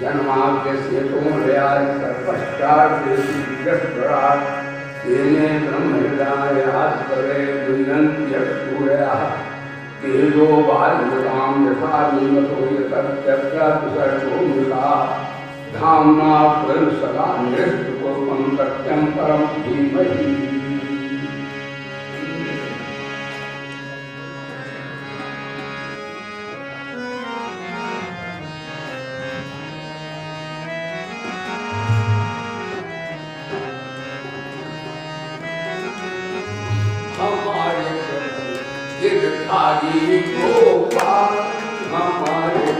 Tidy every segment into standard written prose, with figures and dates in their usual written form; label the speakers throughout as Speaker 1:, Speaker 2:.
Speaker 1: जन्माद्यस्य तोमलयाय सर्वश्चाद्यस्वराट् तेने ब्रह्महृदायास्परे दुर्यन्त्यसूरयः तेजो वायुमतां यथा नीमतो यतत्यत्र मृता धाम्ना स्वेन सदा निरस्तकुर्वन् सत्यं परं धीमहि। Hare Gopal, Hare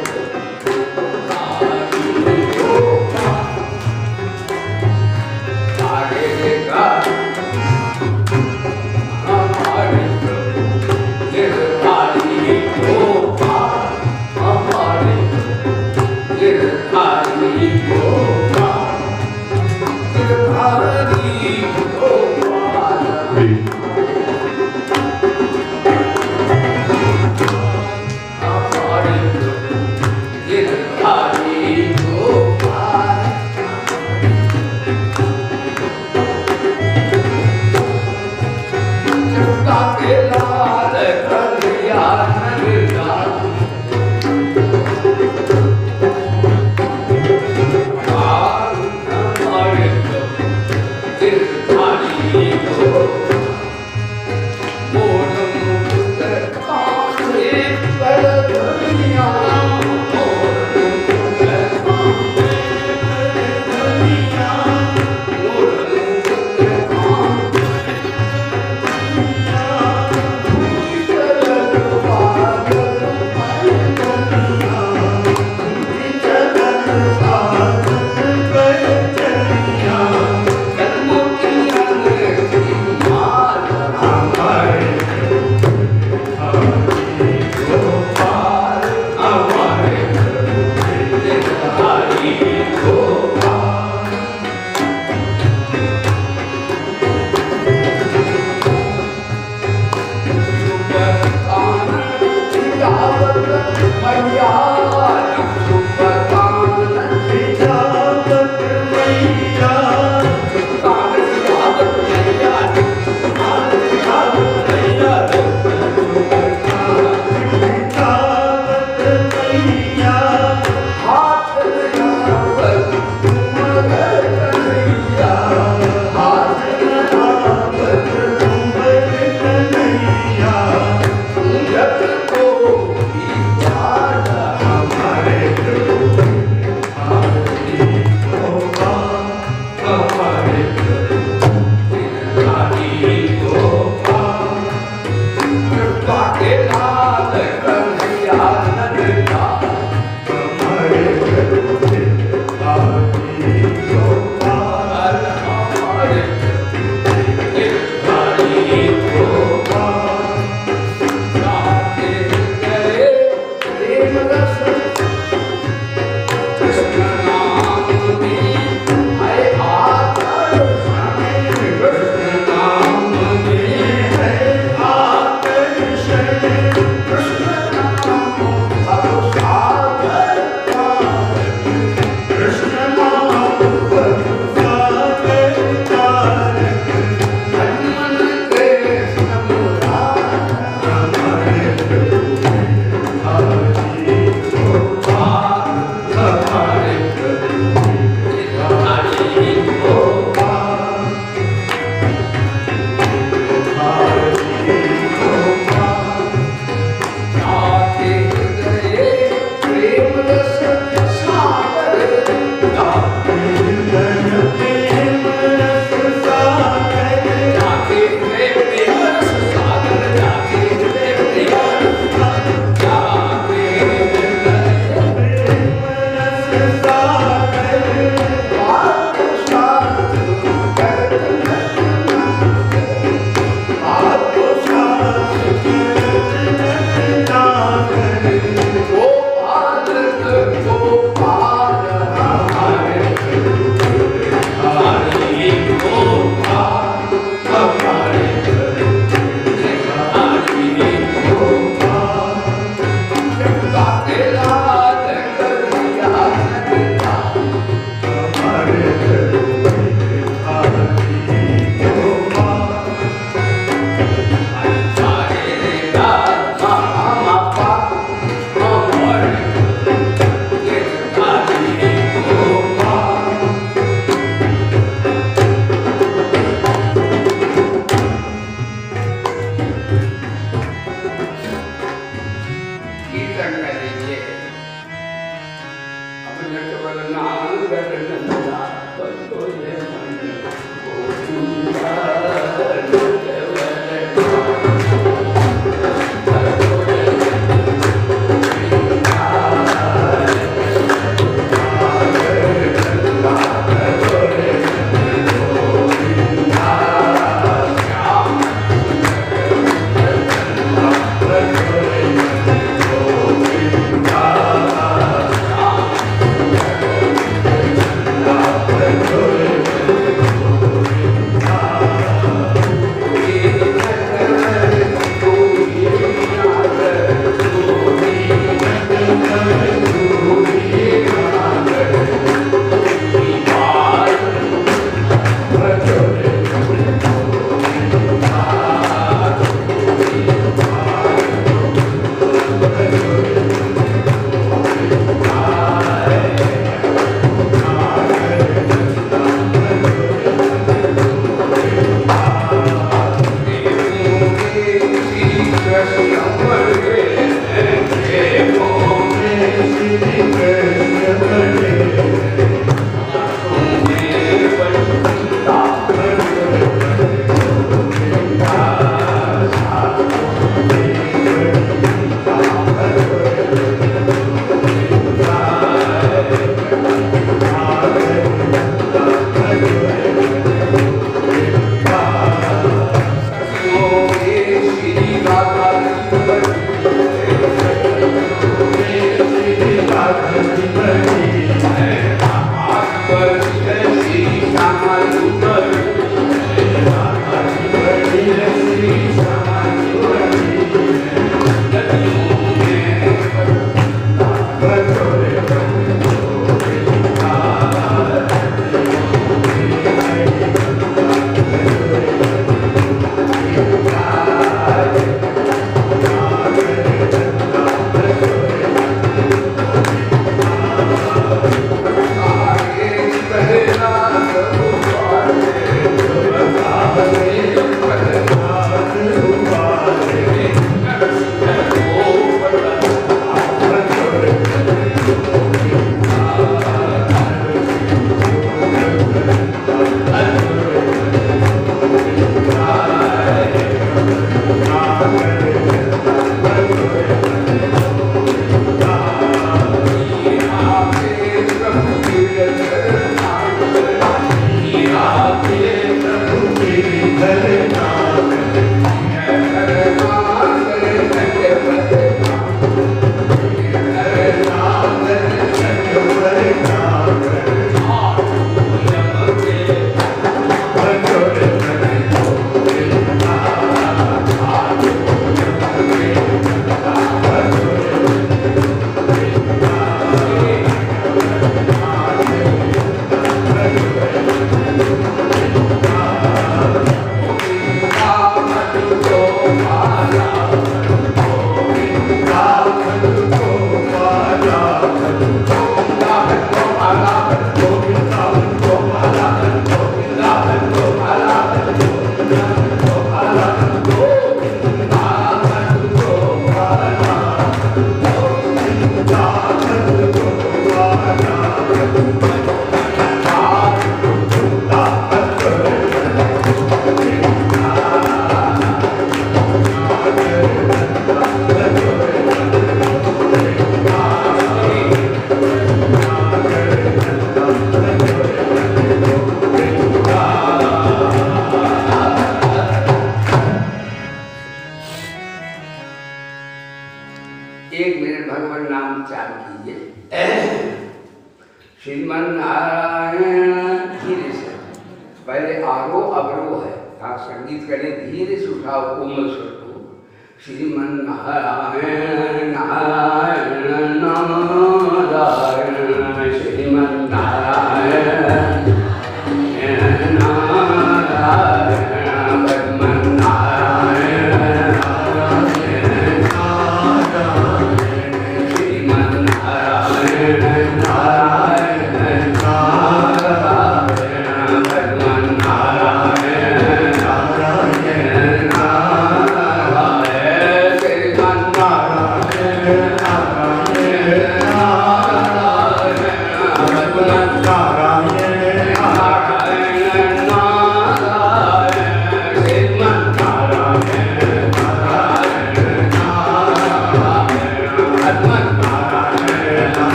Speaker 1: कीर्तन कर लीजिए। अपने केवल नाम करना तो ये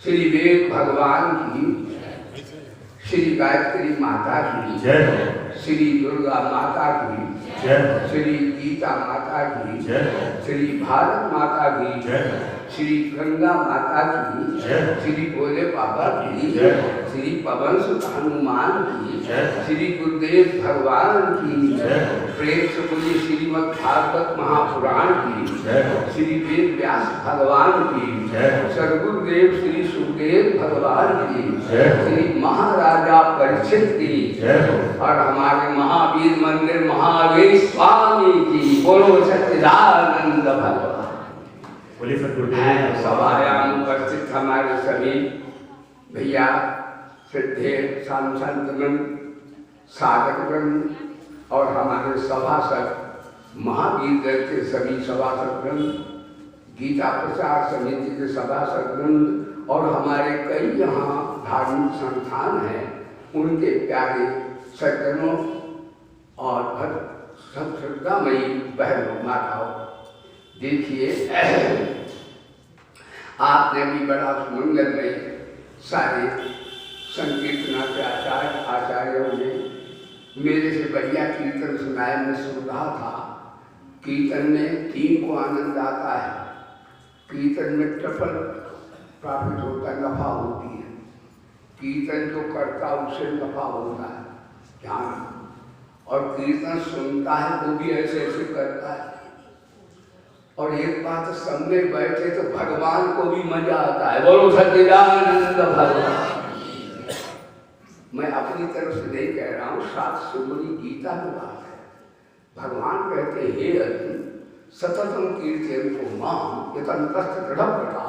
Speaker 1: श्री वेद भगवान की, श्री गायत्री माता की, श्री दुर्गा माता की, श्री गीता माता की, श्री भारत माता की, श्री गंगा माता की, श्री भोले बाबा की, श्री पवन सुत हनुमान की, श्री गुरुदेव भगवान की, प्रेम से बोलिए श्रीमद् भागवत महापुराण की, श्री वेद व्यास भगवान की, सदगुरुदेव श्री सुखदेव भगवान की, श्री महाराजा परीक्षित की, और हमारे महावीर मंदिर महावीर स्वामी की। बोलो सच्चिदानंद भगवान। सभायाम उपस्थित हमारे सभी भैया, श्रद्धेय सांसदगण, साधकगण और हमारे सभासद महावीर दल के सभी सभासदगण, गीता प्रचार समिति के सभासदगण और हमारे कई यहाँ धार्मिक संस्थान हैं, उनके प्यारे सज्जनों और सब श्रद्धामयी बहनों माताओं, देखिए आपने भी बड़ा मंगलमय सारे संकीर्तनाचार्य आचार्यों ने मेरे से बढ़िया कीर्तन सुनाया। मैं सुन रहा था, कीर्तन में तीन को आनंद आता है। कीर्तन में ट्रिपल प्रॉफिट होता है, नफा होती है। कीर्तन जो करता उससे नफा होता है, ध्यान, और कीर्तन सुनता है वो भी ऐसे ऐसे करता है। और एक बात, सामने बैठे तो भगवान को भी मजा आता है। बोलो सच्चिदानंद भगवान। मैं अपनी तरफ से नहीं कह रहा हूँ, शास्त्र बोली गीता में बात है। भगवान कहते हे अर्जुन, सततम कीर्तन को मां यतंतस्त दृढ़व्रता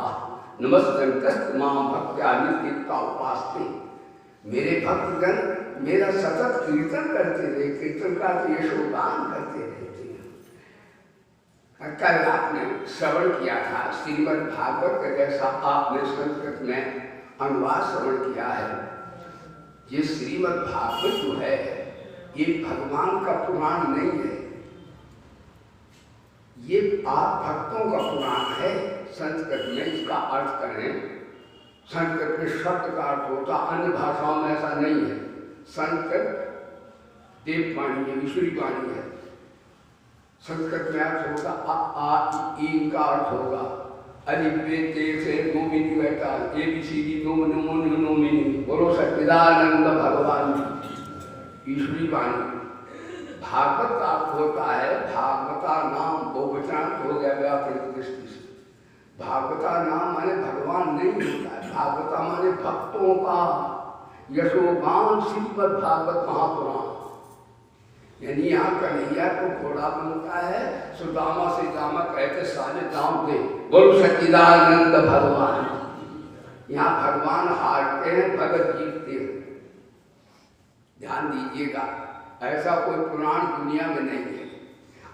Speaker 1: नमस्तंतस्त मां भक्त्या नित्यता उपासते। मेरे भक्तगण मेरा सतत कीर्तन करते रहे। कीर्तन का तो यशोगान करते रहते हैं। कल आपने श्रवण किया था श्रीमद् भागवत का, जैसा आपने संस्कृत में अनुवाद श्रवण किया है। ये श्रीमद् भागवत जो है ये भगवान का पुराण नहीं है, ये आप भक्तों का पुराण है। संस्कृत में इसका अर्थ करें, संस्कृत में शब्द का अर्थ होता, अन्य भाषाओं में ऐसा नहीं है। संस्कृत देववाणी है, ईश्वरी वाणी है। संस्कृत में अर्थ होगा आ ई का अर्थ होगा अलिपे ते से नोमिनी बैठा ABCD नोमिनी। बोलो सच्चिदानंद भगवान की ईश्वरी वाणी। भागवत का अर्थ होता है, भागवता नाम बहुवचन हो गया व्याकरण दृष्टि से। भागवता नाम माने भगवान नहीं होता है, भागवता माने भक्तों का यशोगान श्रीमद् भागवत महापुराण। यानी यहाँ कन्हैया को घोड़ा बनता है, सुदामा से दामा कहते सारे दाम दे। बोलो सच्चिदानंद भगवान। यहाँ भगवान हारते हैं, भगत जीतते हैं। ध्यान दीजिएगा, ऐसा कोई पुराण दुनिया में नहीं है।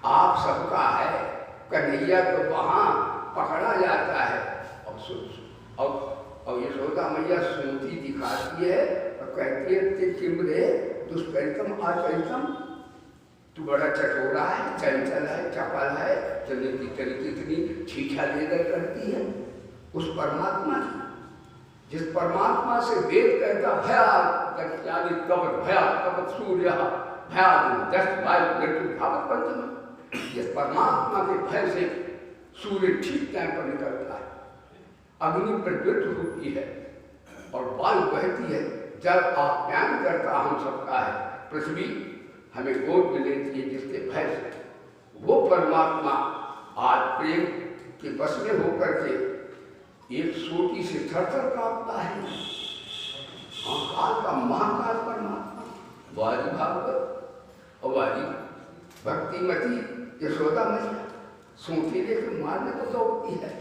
Speaker 1: आप सबका है। कन्हैया तो वहाँ पकड़ा जाता है और यशोदा मैया सूती दिखाती है और कहती है किमरे दुष्करितम आचरितम, तू बड़ा चटोरा है, चंचल है, चपल है, चलती चलती इतनी छीछा लेकर करती है। उस परमात्मा की, जिस परमात्मा से वेद कहता भया दक्षादि कवच भया कवच सूर्य भया दस वायु मृत्यु भावत पंचम, जिस परमात्मा के भय से सूर्य ठीक टाइम पर निकलता है, अग्नि प्रज्वलित होती है और वायु बहती है, जब आप्यायन करता हम सबका है, पृथ्वी हमें गोद में लेती है जिसके भय से। वो परमात्मा आज प्रेम के बस में होकर के एक सोटी से थर-थर कांपता है। काल का महाकाल परमात्मा वारी भागवत और वारी भक्तिमती यशोदा मैया सोटी लेकर मारने को दौड़ती है।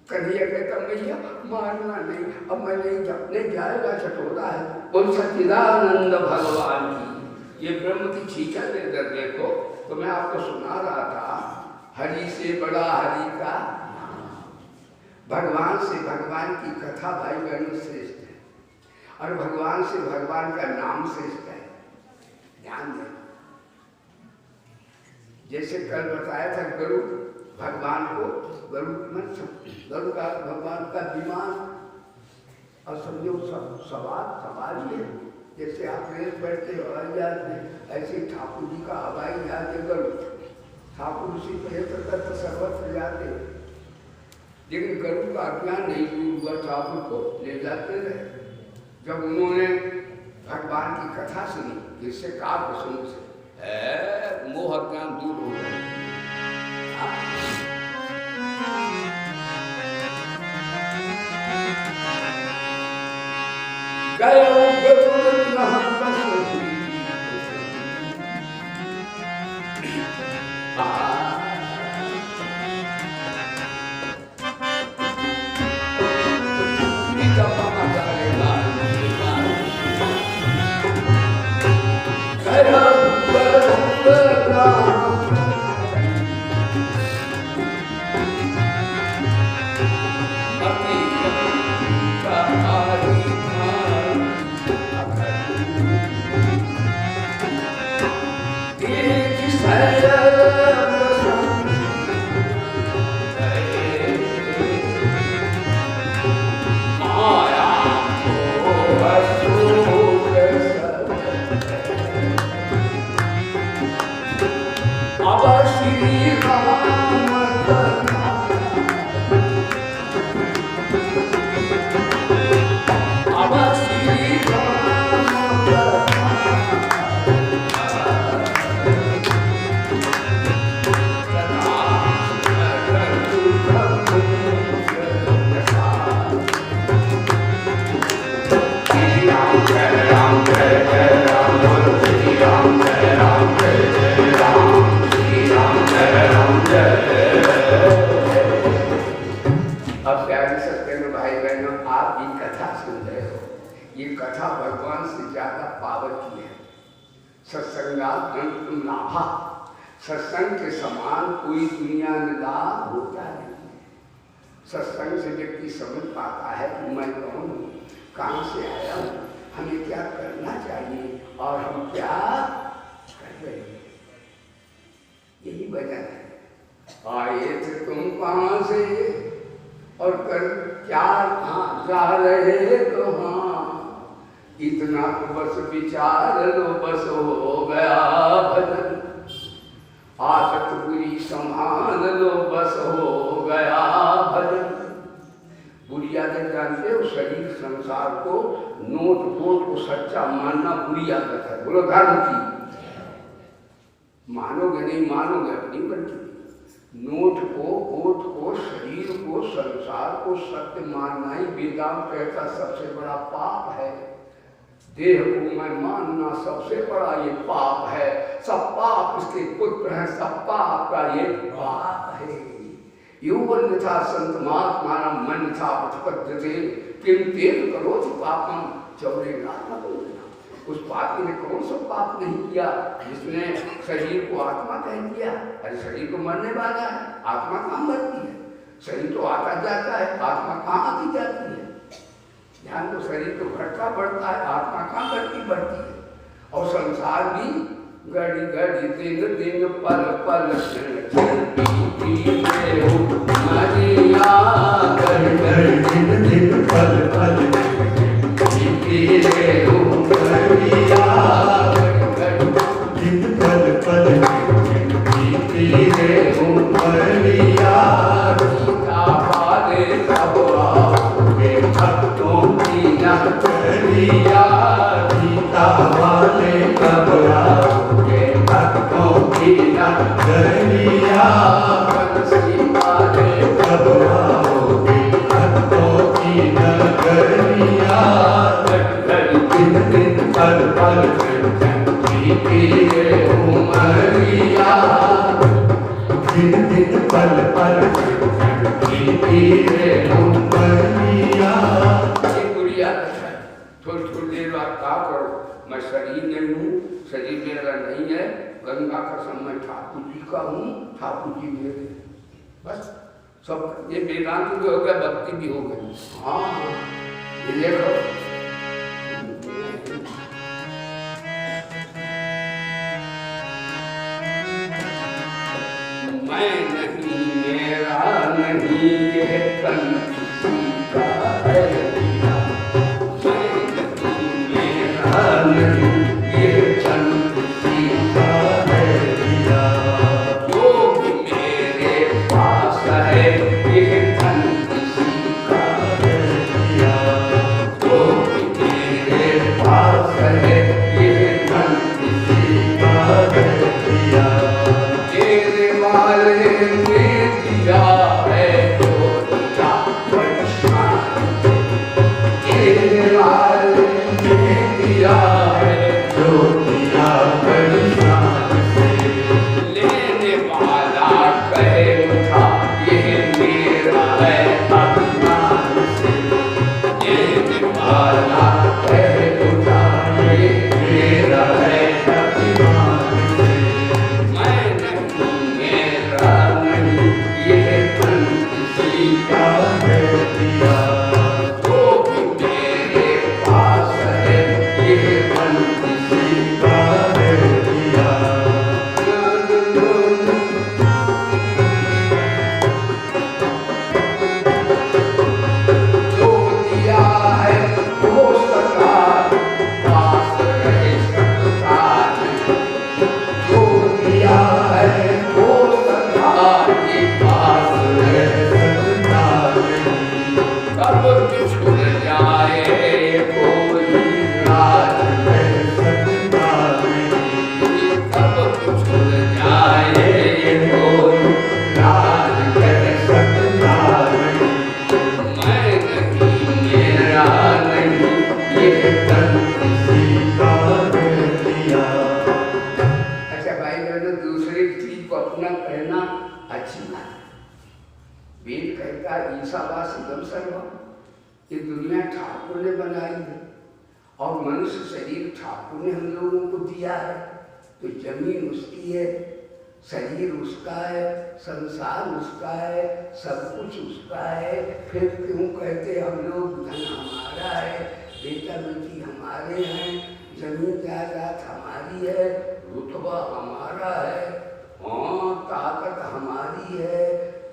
Speaker 1: कन्हैया कहता मैया मारना नहीं, अब मैं नहीं जाएगा, चटोरा है। बोल सच्चिदानंद भगवान की। ये ब्रह्म की छीछा लेकर देखो, तो मैं आपको सुना रहा था, हरि से बड़ा हरि का, भगवान से भगवान की कथा भाई बहनों श्रेष्ठ है, और भगवान से भगवान का नाम श्रेष्ठ है। ध्यान दें, जैसे कल बताया था गरुड़ भगवान को, गरुड़ का भगवान का विमान, और समझो सवाल ही है। जैसे आप रेल बैठते हो हवाई जहाज में, ऐसे ठाकुर जी का हवाई जहाज अगर ठाकुर उसी पर सर्वत्र जाते, लेकिन गरुड़ का ज्ञान नहीं हुआ, ठाकुर को ले जाते रहे। जब उन्होंने भगवान की कथा सुनी, जिससे काव्य सुन से मोह ज्ञान दूर हो गए। सत्संग के समान कोई दुनिया में लाभ होता नहीं। सत्संग से व्यक्ति समझ पाता है कि मैं कौन हूँ, कहाँ से आया हूँ, हमें क्या करना चाहिए और हम क्या कर रहे हैं। यही वजह है। आए थे तुम कहाँ से और कर क्या जा रहे कहाँ, इतना तो बस विचार लो, बस हो गया भजन। आदत बुरी संभाल लो, बस हो गया भजन। बुरी आदत जानते हो, शरीर संसार को नोट बोट को सच्चा मानना बुरी आदत है। बोलो धर्म की, मानोगे नहीं मानोगे अपनी मर्जी। नोट को, वोट को, शरीर को, संसार को सत्य मानना ही वेदांत कहता सबसे बड़ा पाप है। देह को मैं मानना सबसे बड़ा ये पाप है। सब पाप इसके पुत्र हैं, सब पाप का ये पाप है। यौवन था संत महात्मा मन था पथपद्धते किम तेन करोति पापम चौरे नाथ। उस पापी ने कौन सा पाप नहीं किया जिसने शरीर को आत्मा कह दिया। अरे शरीर को मरने वाला है, आत्मा कहाँ मरती है। शरीर तो आता जाता है, आत्मा कहाँ आती जाती है। ध्यान तो शरीर तो घटता बढ़ता है, आत्मा कहाँ बढ़ती बढ़ती है। और संसार भी घड़ी घड़ी दिन दिन पल पल मरिया घड़ी घड़ी दिन दिन पल पल मरिया दिन पल पल मरिया गीता वाले सब आओगे भक्तों की नगरिया। गीता वाले कब आओगे भक्तों की नगरिया। बंसी वाले कब आओगे भक्तों की नगरिया। दिन दिन पल पल उमरिया। दिन दिन पल पल उमरिया। थोड़ी थोड़ी देर बाद क्या करो, मैं शरीर नहीं हूँ, शरीर मेरा नहीं है। गंगा कसम मैं ठाकुर जी का हूँ, ठाकुर जी मेरे। बस सब ये वेदांत भी हो गया, भक्ति भी हो गई। हाँ ये देखो मैं नहीं मेरा नहीं ये तन किसी का है। नहीं ये जन किसी का है दिया। जो भी मेरे पास है ये धन किसी का है दिया। जो भी मेरे पास है ये धन किसी का है दिया। तेरे वाले ने दिया है जो दिया बड़ी शान से। तेरे वाले ने दिया है जो दिया बड़ी शान से। लेने वाला कहे उठा ये मेरा है अभिमान से। लेने वाला कहे उठा ये मेरा है अभिमान से। मैं नहीं मेरा नहीं ये धन किसी का है दिया। जो भी मेरे पास है ये धन किसी का है दिया। जो दिया है वो सदा पास रहे सकता नहीं। जो दिया है वो सदा के पास रह सकता नहीं। कब बिछुड़ जाए कोई राज रह सकता नहीं। कब बिछुड़ जाए कोई राज रह सकता नहीं। मैं नहीं मेरा नहीं ये धन किसी का है दिया। अच्छा भाई बहनों, दूसरे की चीज को अपना कहना अच्छी बात है। वेद कहता है ईशावास इदम सर्वम, ये दुनिया ठाकुर ने बनाई है और मनुष्य शरीर ठाकुर ने हम लोगों को दिया है। तो जमीन उसकी है, शरीर उसका है, संसार उसका है, सब कुछ उसका है। फिर क्यों कहते हम लोग धन हमारा है, बेटा बेटी हमारे हैं, जमीन जायदाद हमारी है, रुतबा हमारा है, हाँ ताकत हमारी है।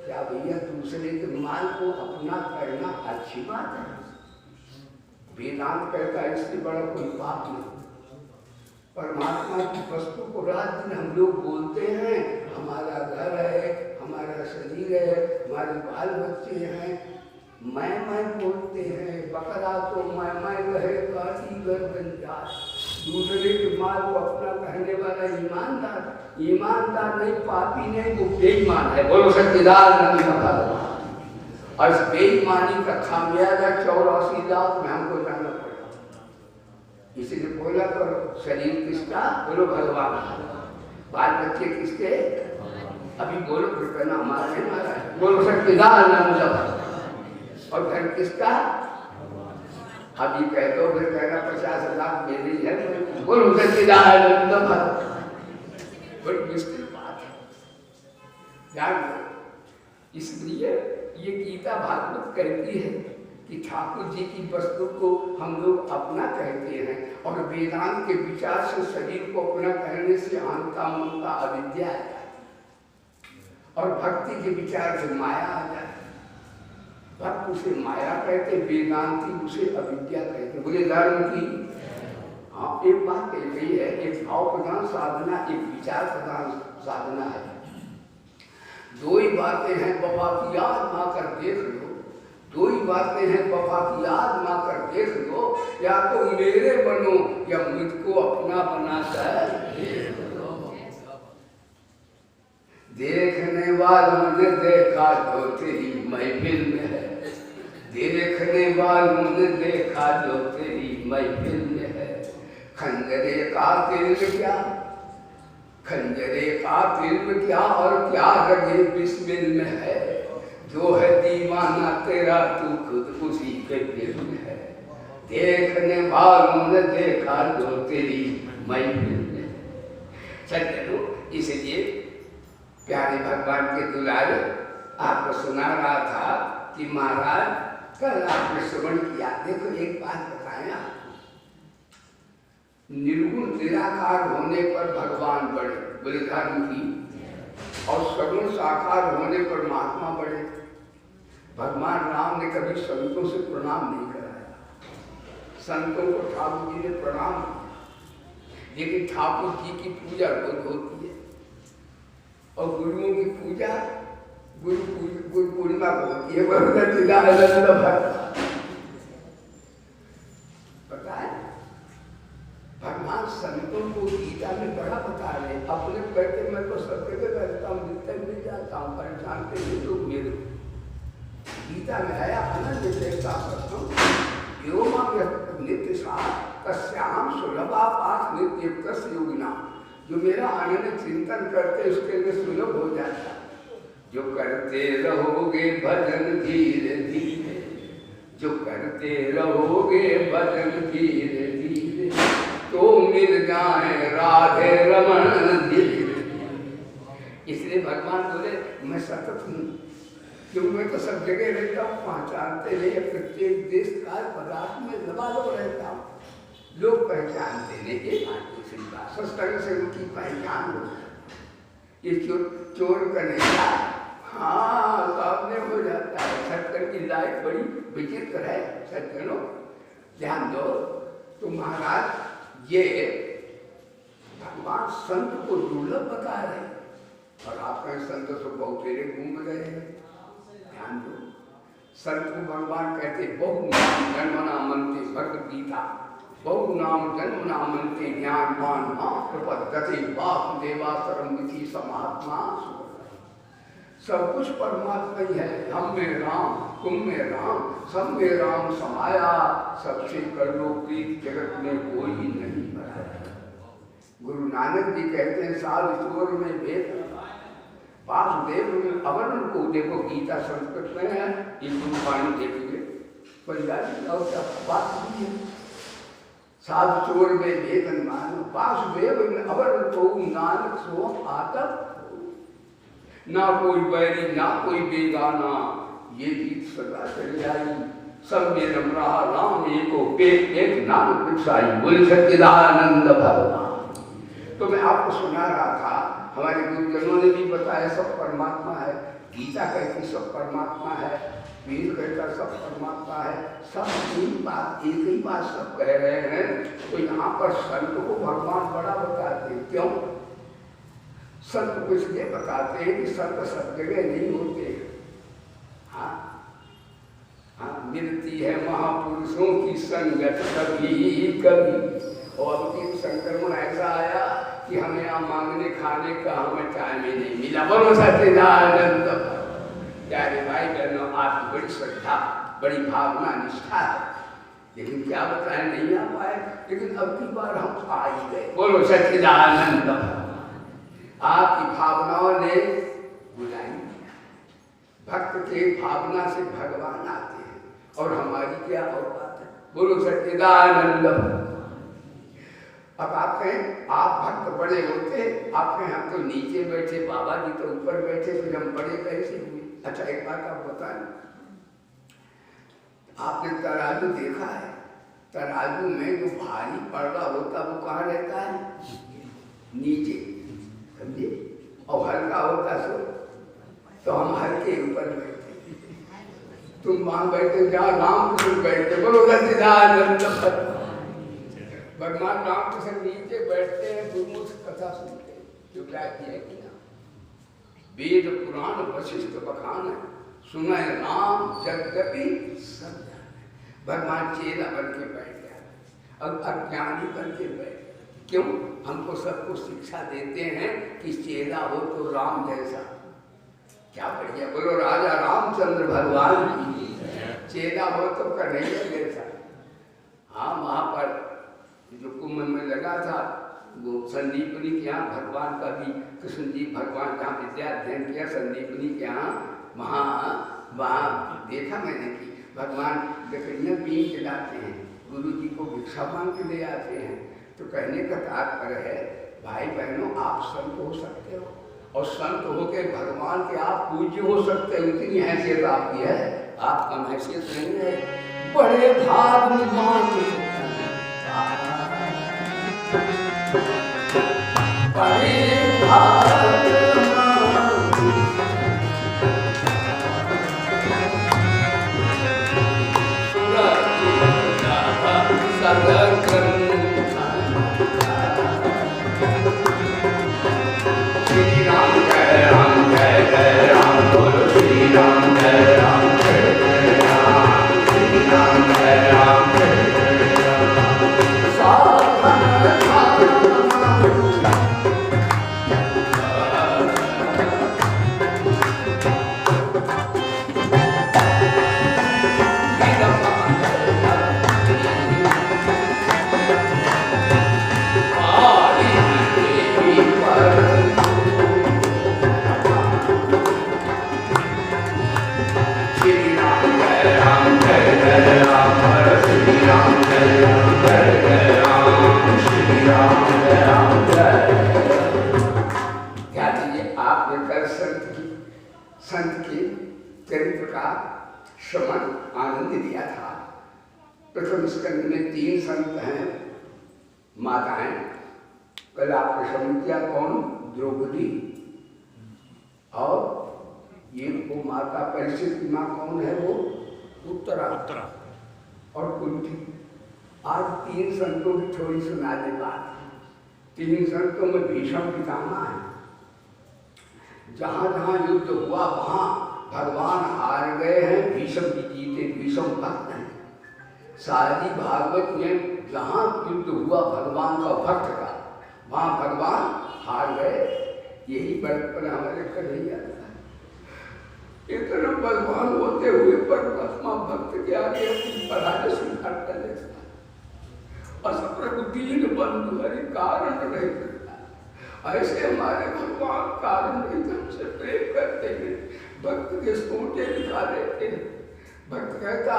Speaker 1: क्या भैया दूसरे के माल को अपना करना अच्छी बात है? वेदांत कहता है इससे बड़ा कोई पाप नहीं। परमात्मा की वस्तु को रात दिन हम लोग बोलते हैं, हमारा घर है, हमारा शरीर है, हमारे बाल बच्चे हैं, मैं बोलते हैं। बकरा तो मैं रहे काटी गर्दन जाए। दूसरे के माल को अपना कहने वाला ईमानदार, ईमानदार नहीं, पापी नहीं, वो बेईमान है। बोलो सच्चिदार नबी का। और इस बेईमानी का खामियाजा 84 लाख में हमको जाना पड़ा। इसीलिए बोला करो शरीर किसका, बोलो भगवान। बाल बच्चे किसके, अभी बोलो फिर कहना हमारा है, हमारा है। बोलो सच्चिदार नबी का। और घर किसका, अभी कह दो फिर कहना 50 लाख मेरी है। बोलो सच्चिदार नबी का। बड़ी मुश्किल बात है, जान लो। इसलिए ये गीता भागवत कहती है कि ठाकुर जी की वस्तु को हम लोग अपना कहते हैं। और वेदांत के विचार से शरीर को अपना कहने से अहंता ममता अविद्या आ जाए, और भक्ति के विचार से माया आ जाए। भक्त उसे माया कहते, वेदांती उसे अविद्या कहते। बोले धर्म की हाँ एक बात कही गई है, एक भाव प्रधान साधना, एक विचार प्रधान साधना है। दो ही बातें हैं, बाबा की याद माकर देख लो। दो ही बातें हैं, बाबा की याद माकर देख लो। या तो मेरे बनो या मुझको अपना बनाकर देख लो। देखने वालों ने देखा जो तेरी महफिल में है। देखने वालों ने देखा जो तेरी महफिल में है। खंजरे का तिल क्या, खंजरे का तिल क्या, और क्या रगे बिस्मिल में है। जो है दीवाना तेरा तू खुद उसी के दिल में है। देखने वालों ने देखा जो तेरी महफिल में है। चलो इसलिए प्यारे भगवान के दुलारे आपको सुना रहा था कि महाराज कल आपने श्रवण किया। देखो एक बात बताया, निर्गुण निराकार होने पर भगवान बड़े, बोले धर्म की, और सगुण साकार होने पर महात्मा बड़े। भगवान राम ने कभी संतों से प्रणाम नहीं कराया। संतों को ठाकुर जी ने प्रणाम, लेकिन ठाकुर जी की पूजा रोज होती है और गुरुओं की पूजा गुरु पूर्णिमा को होती है। पता है भगवान संतों को गीता में बड़ा बता रहे, अपने बैठे मैं तो सब जगह बैठता हूँ, जितने मिल जाता हूँ, परेशान के लिए लोग मेरे गीता में आया अनंत देवता नित्य कश्याम सुलभा पाठ नित्य योगिना, जो मेरा अनन्य चिंतन करते उसके लिए सुलभ हो जाता। जो करते रहोगे भजन धीरे धीरे, जो करते रहोगे भजन धीरे धीरे, तो मिल जाए राधे रमन धीरे। इसलिए भगवान बोले मैं सतत हूँ, क्योंकि मैं तो सब जगह रहता हूँ, पहचानते नहीं, प्रत्येक देश काल पदार्थ में लबालब रहता हूँ, लोग पहचानते नहीं। एक दूसरी बात सत्संग से उनकी पहचान हो, ये चोर कन्हैया हाँ सामने हो जाता है। सत्संग की लाइफ बड़ी विचित्र है, सज्जनों ध्यान दो। तो महाराज ये भगवान संत को दुर्लभ बता रहे और आप कहीं संत तो बहुत तेरे घूम रहे हैं। ध्यान दो, संत को भगवान कहते बहु नाम जन्म नामन्ते भगवद गीता, बहु नाम जन्म नामन्ते ज्ञानवान प्रपद्यते वासुदेवासुरम विधि समात्मा। सब कुछ परमात्मा ही है, हम में राम तुम में राम सब में राम समाया, सबसे कर लो प्रीत जगत में कोई नहीं बनाया। गुरु नानक जी कहते हैं साल चोर में भेद वासुदेव में अवर्ण को देखो, गीता संस्कृत में है, ये गुरु वाणी देखिए पंजाबी और क्या बात है। साधु चोर में भेद मानो वासुदेव में अवर्ण को नानक सो आतप, ना कोई बैरी ना कोई बेगाना, ये गीत सदा चली आई। सब में रम रहा राम एको पेट एक नाम पिछाई, बोल सच्चिदानंद भगवान। तो मैं आपको सुना रहा था, हमारे गुरुजनों ने भी बताया सब परमात्मा है, गीता कहती सब परमात्मा है, वेद कहता सब परमात्मा है, सब एक बात एक ही बात सब कह रहे हैं। तो यहाँ पर संत को भगवान बड़ा बताते हैं, क्यों? संत को इसलिए बताते हैं कि संत सब जगह नहीं होते। हाँ हाँ, मिलती है महापुरुषों की संगत कभी कभी। और अंतिम संक्रमण ऐसा आया कि हमें यहाँ मांगने खाने का हमें टाइम ही नहीं मिला। बोलो सच्चिदानंद। प्यारे भाई बहनों, आपकी बड़ी श्रद्धा बड़ी भावना निष्ठा है, लेकिन क्या बताएं नहीं आ पाए, लेकिन अब की बार हम आ ही गए। बोलो सच्चिदानंद। आपकी भावनाओं ने बुलाई, भक्त के भावना से भगवान आते हैं और हमारी क्या औकात है। बोलो सच्चिदानंद। अब आप कहें आप भक्त बड़े होते, आप कहें हम तो नीचे बैठे, बाबा जी तो ऊपर बैठे, फिर हम बड़े कैसे हुए? अच्छा एक बात आप बताएं, आपने तराजू देखा है? तराजू में जो भारी पर्दा होता वो कहाँ रहता है? नीचे, समझे? और हल्का होता सो तो हम हल्के ऊपर बैठे, तुम वहां बैठे जहाँ रामकृष्ण बैठते। बोलो सच्चिदानंद। भगवान रामकृष्ण नीचे बैठते हैं, गुरुमुख कथा सुनते हैं, जो क्या किया कि ना वेद पुराण वशिष्ठ बखान सुनाए राम जगदपि सब जाने। भगवान चेला बन के बैठ गया, अब अज्ञानी बन के बैठ। क्यों? हमको सबको शिक्षा देते हैं कि चेला हो तो राम जैसा। क्या बढ़िया, बोलो राजा रामचंद्र भगवान की। चेला हो तो कन्हैया जैसा। हाँ, वहाँ पर जो कुंभ में लगा था वो संदीपनी के यहाँ भगवान का भी, कृष्ण जी भगवान जहाँ विद्या अध्ययन किया संदीपनी के यहाँ, वहाँ देखा मैंने कि भगवान लकड़ियाँ बीन के लाते हैं, गुरु जी को भिक्षा मांग के ले आते हैं। तो कहने का तात्पर्य है भाई बहनों, आप संत हो सकते हो और संत होकर भगवान के आप पूज्य हो सकते हो, इतनी हैसियत आपकी है। आप कम हैसियत नहीं है, बड़े भाग मान बड़े भाग सदर प्रथम स्कंद में 3 संत हैं, माताएं। कल आपने समझ किया कौन? द्रौपदी और ये वो माता परीक्षित की माँ कौन है? वो उत्तरा और कुंती। आज 3 संतों की थोड़ी सुना दे बात। 3 संतों में भीष्म पितामह है। जहां जहां युद्ध हुआ वहां भगवान हार गए हैं, भीष्म जी जीते। भीष्म भक्त हैं। सारी भागवत में जहां युद्ध हुआ भगवान का भक्त का, वहां भगवान हार गए। यही बचपन हमारे कन्हैया था। इतना भगवान होते हुए परमात्मा भक्त के आगे अपनी पराजय स्वीकार कर लेता। असप्रभु दीन बंधु हरि कारण नहीं करता। ऐसे हमारे भगवान कारण नहीं हमसे प्रेम करते हैं, भक्त के सोटे दिखा देते हैं। भक्त कहता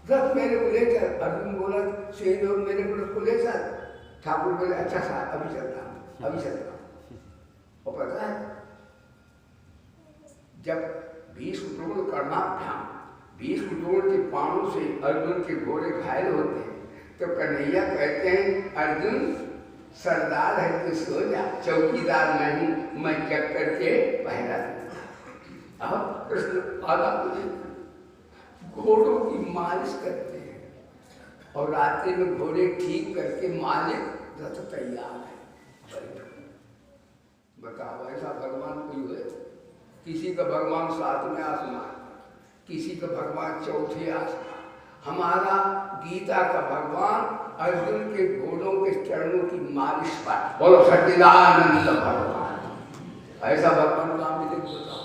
Speaker 1: रथ मेरे को ले चल। अर्जुन बोला शेर और मेरे को ले चल। ठाकुर बोले अच्छा साहब अभी चलता हूँ, अभी चलता हूँ। और पता है जब भीष्म द्रोण कर्णाभ्याम, भीष्म द्रोण के बाणों से अर्जुन के घोड़े घायल होते हैं, तो कन्हैया कहते हैं अर्जुन सरदार है तो सो जा, चौकीदार मैं हूं, मैं जग करके पहरा दूंगा। अब कृष्ण आधा घोड़ों की मालिश करते हैं और रात्रि में घोड़े ठीक करके मालिक रथ तैयार है। बताओ ऐसा भगवान कोई हुए? किसी का भगवान 7वें आसमान, किसी का भगवान 4थे आसमान। हमारा गीता का भगवान अर्जुन के घोड़ों के चरणों की मालिश पर। बोलो सच्चिदानंद भगवान। ऐसा भगवान कहाँ मिले? बताओ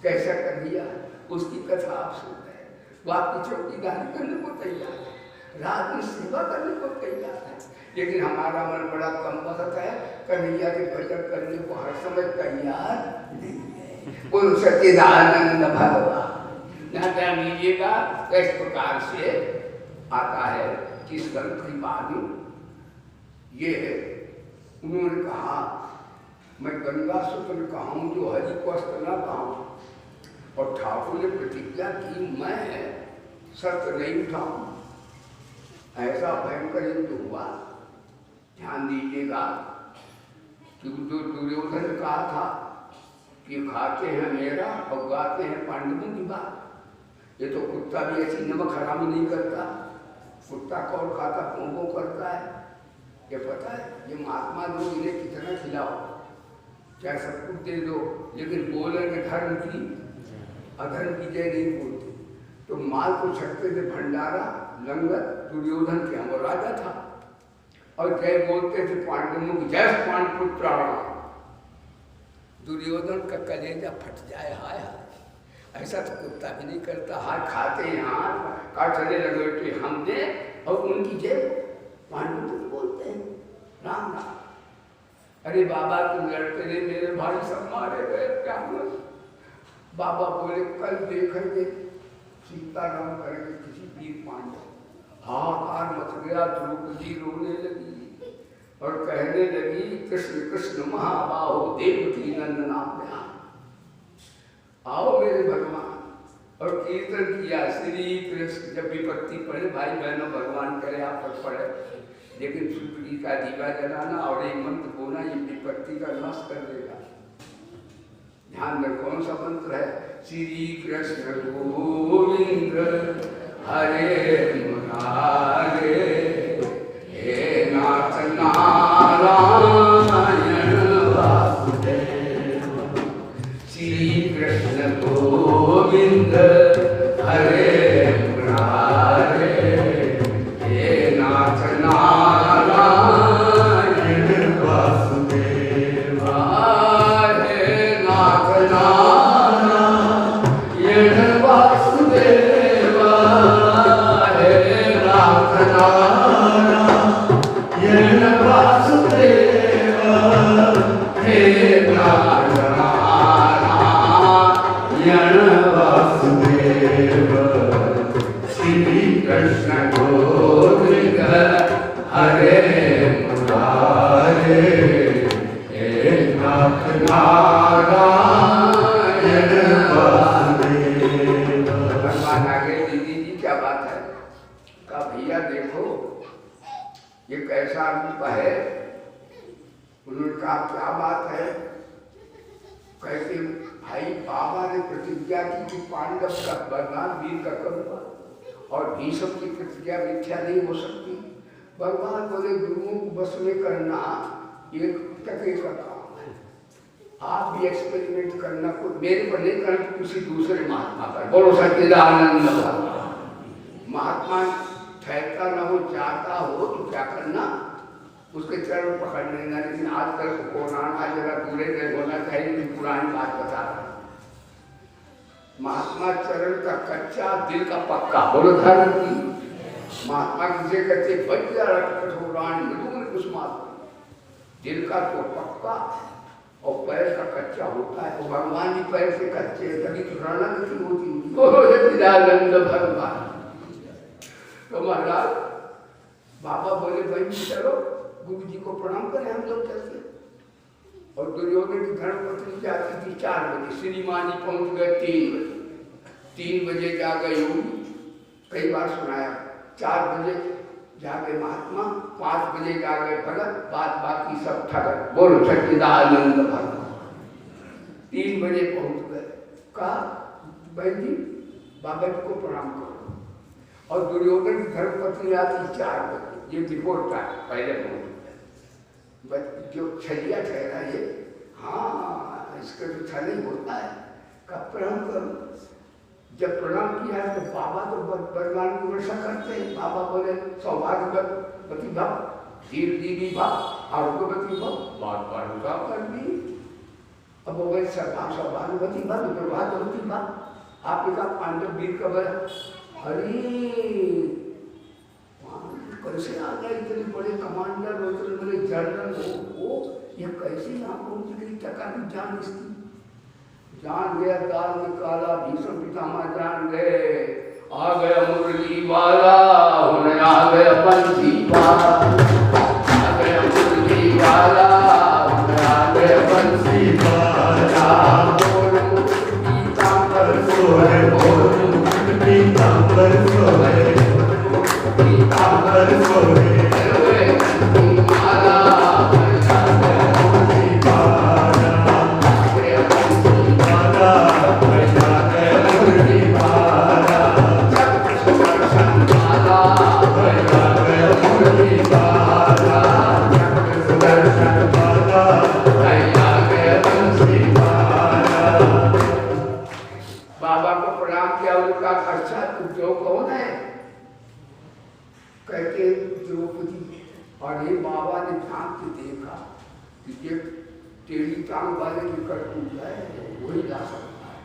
Speaker 1: कैसा कर दिया? उसकी कथा आप सुन रहे हैं। वो आपकी चौकीदारी करने को तैयार है, रात में सेवा करने को तैयार है। लेकिन हमारा मन बड़ा कम वक्त है, कन्हैया के भजन करने को हर समय तैयार नहीं है। बोलो सच्चिदानंद भगवान। यहाँ ध्यान दीजिएगा इस प्रकार से आता है किस ग्रंथ की वाणी। ये उन्होंने कहा मैं गंगा सूत्र कहूँ जो हरि को अस्तना कहूँ, और ठाकुर ने प्रतिज्ञा की मैं सत्य नहीं उठाऊँ। ऐसा भयंकर युद्ध हुआ। ध्यान दीजिएगा कि जो दुर्योधन ने कहा था कि खाते हैं मेरा और गाते हैं पांडवों की बात। ये तो कुत्ता भी ऐसी नमक हरामी नहीं करता। कुत्ता कौन खाता? पोंपो करता है। ये पता है? ये महात्मा लोग इन्हें कितना खिलाओ, चाहे सब कुछ दे दो, लेकिन बोलेंगे धर्म की अधर्म की जय नहीं बोलते। तो माल को छकते थे भंडारा लंगर दुर्योधन के यहाँ, वो राजा था, और जय बोलते थे पांडवों की, जय पांडपुत्राणाम। दुर्योधन का कलेजा फट जाए। हाय हाय, ऐसा तो कुत्ता भी नहीं करता। हाय खाते हैं, हाथ काटने लगे कि हम दे, और उनकी जय पांडव बोलते हैं राम राम। अरे बाबा तुम लड़ते रहे, मेरे भाई सब मारे गए, क्या हुआ? बाबा बोले कल देखेंगे सीताराम करेंगे किसी वीर पांडव। हाहाकार मच गया। द्रौपदी रोने लगी और कहने लगी कृष्ण कृष्ण महाबाहो देवकी नंदना प्यार, आओ मेरे भगवान। और कीर्तन किया श्री कृष्ण। जब विपत्ति पड़े भाई बहनों भगवान करे आप पर पड़े, लेकिन सूर्य का दीवा जलाना और एक मंत्र बोलना ये विपत्ति का नाश कर देगा। ध्यान में कौन सा मंत्र है? श्री कृष्ण गोविंद हरे मुरारे, हे नाथ नारायण वासुदेव। श्री कृष्ण गोविंद हरे मुरारे, हे नाथ नारायण वासुदेव। हे नाथ नारायण वासुदेव, भैया देखो ये कैसा रूप है। उन्होंने कहा क्या बात है? कहते भाई बाबा ने प्रतिज्ञा की कि पांडव का बरनाम वीर का करूंगा और भीष्म की प्रतिज्ञा मिथ्या नहीं हो सकती। भगवान बोले गुरुओं को बस में करना ये टके का काम है, आप भी एक्सपेरिमेंट करना, को मेरे पर नहीं करना किसी दूसरे महात्मा पर। बोलो सच्चिदानंद महात्मा ठहरता न हो, चाहता हो तो क्या करना, उसके चरण पकड़ लेना। लेकिन आजकल को कोरोना जरा दूरे गए होना चाहिए, पुरानी बात बता रहा। महात्मा चरण का कच्चा दिल का पक्का। बोलो धर्म की महात्मा किसे कहते? बच्चा कठोरान मृदुल कुसुमात, दिल का तो पक्का और पैर का कच्चा होता है। तो भगवान जी पैर से कच्चे, तभी तो रणनीति होती। बोलो सच्चिदानंद भगवान। तो महाराज बाबा बोले भाई चलो गुरु जी को प्रणाम करें हम लोग चलते। और दुर्योधन की धर्मपत्नी जाती थी 4 बजे, श्रीमान जी पहुंच गए 3 बजे। 3 बजे जा गए योगी, कई बार सुनाया। 4 बजे जागे महात्मा, 5 बजे जागे भगत, बाकी सब ठगत। बोलो सच्चिदानंद भगवान। 3 बजे पहुंच गए, कहा बहन जी बाबा जी को प्रणाम करो। और दुर्योधन की धर्मपत्नी आती 4 बजे, ये बिफोर टाइम, पहले पहुंच गए। जो छलिया ठहरा ये, हाँ इसका जो छली होता है, कब प्रणाम करो। जब प्रणाम किया तो बाबा तो बरमान की वर्षा करते हैं। बाबा बोले सौभाग्यवती भव, दीर्घजीवी भव, आरोग्यवती भव, बार बार उठा कर दी। अब वो बोले सौभाग्यवती भव, दुर्भाग्यवती भव। आपने कहा पांडव वीर का बल, अरे कैसे आ गए इतने बड़े कमांडर, इतने बड़े जनरल हो, ये कैसे यहाँ पहुंच गई? टका भी जान इसकी जान गया, दाल निकाला, भीष्म पितामह जान गए। आ गया मुरली वाला, उन्हें आ गया बंसी वाला, आ गया मुरली वाला, उन्हें आ गया बंसी वाला। पीताम्बर सोहे, पीताम्बर सोहे, पीताम्बर सोहे, वाले की करतूत है वही ला सकता है।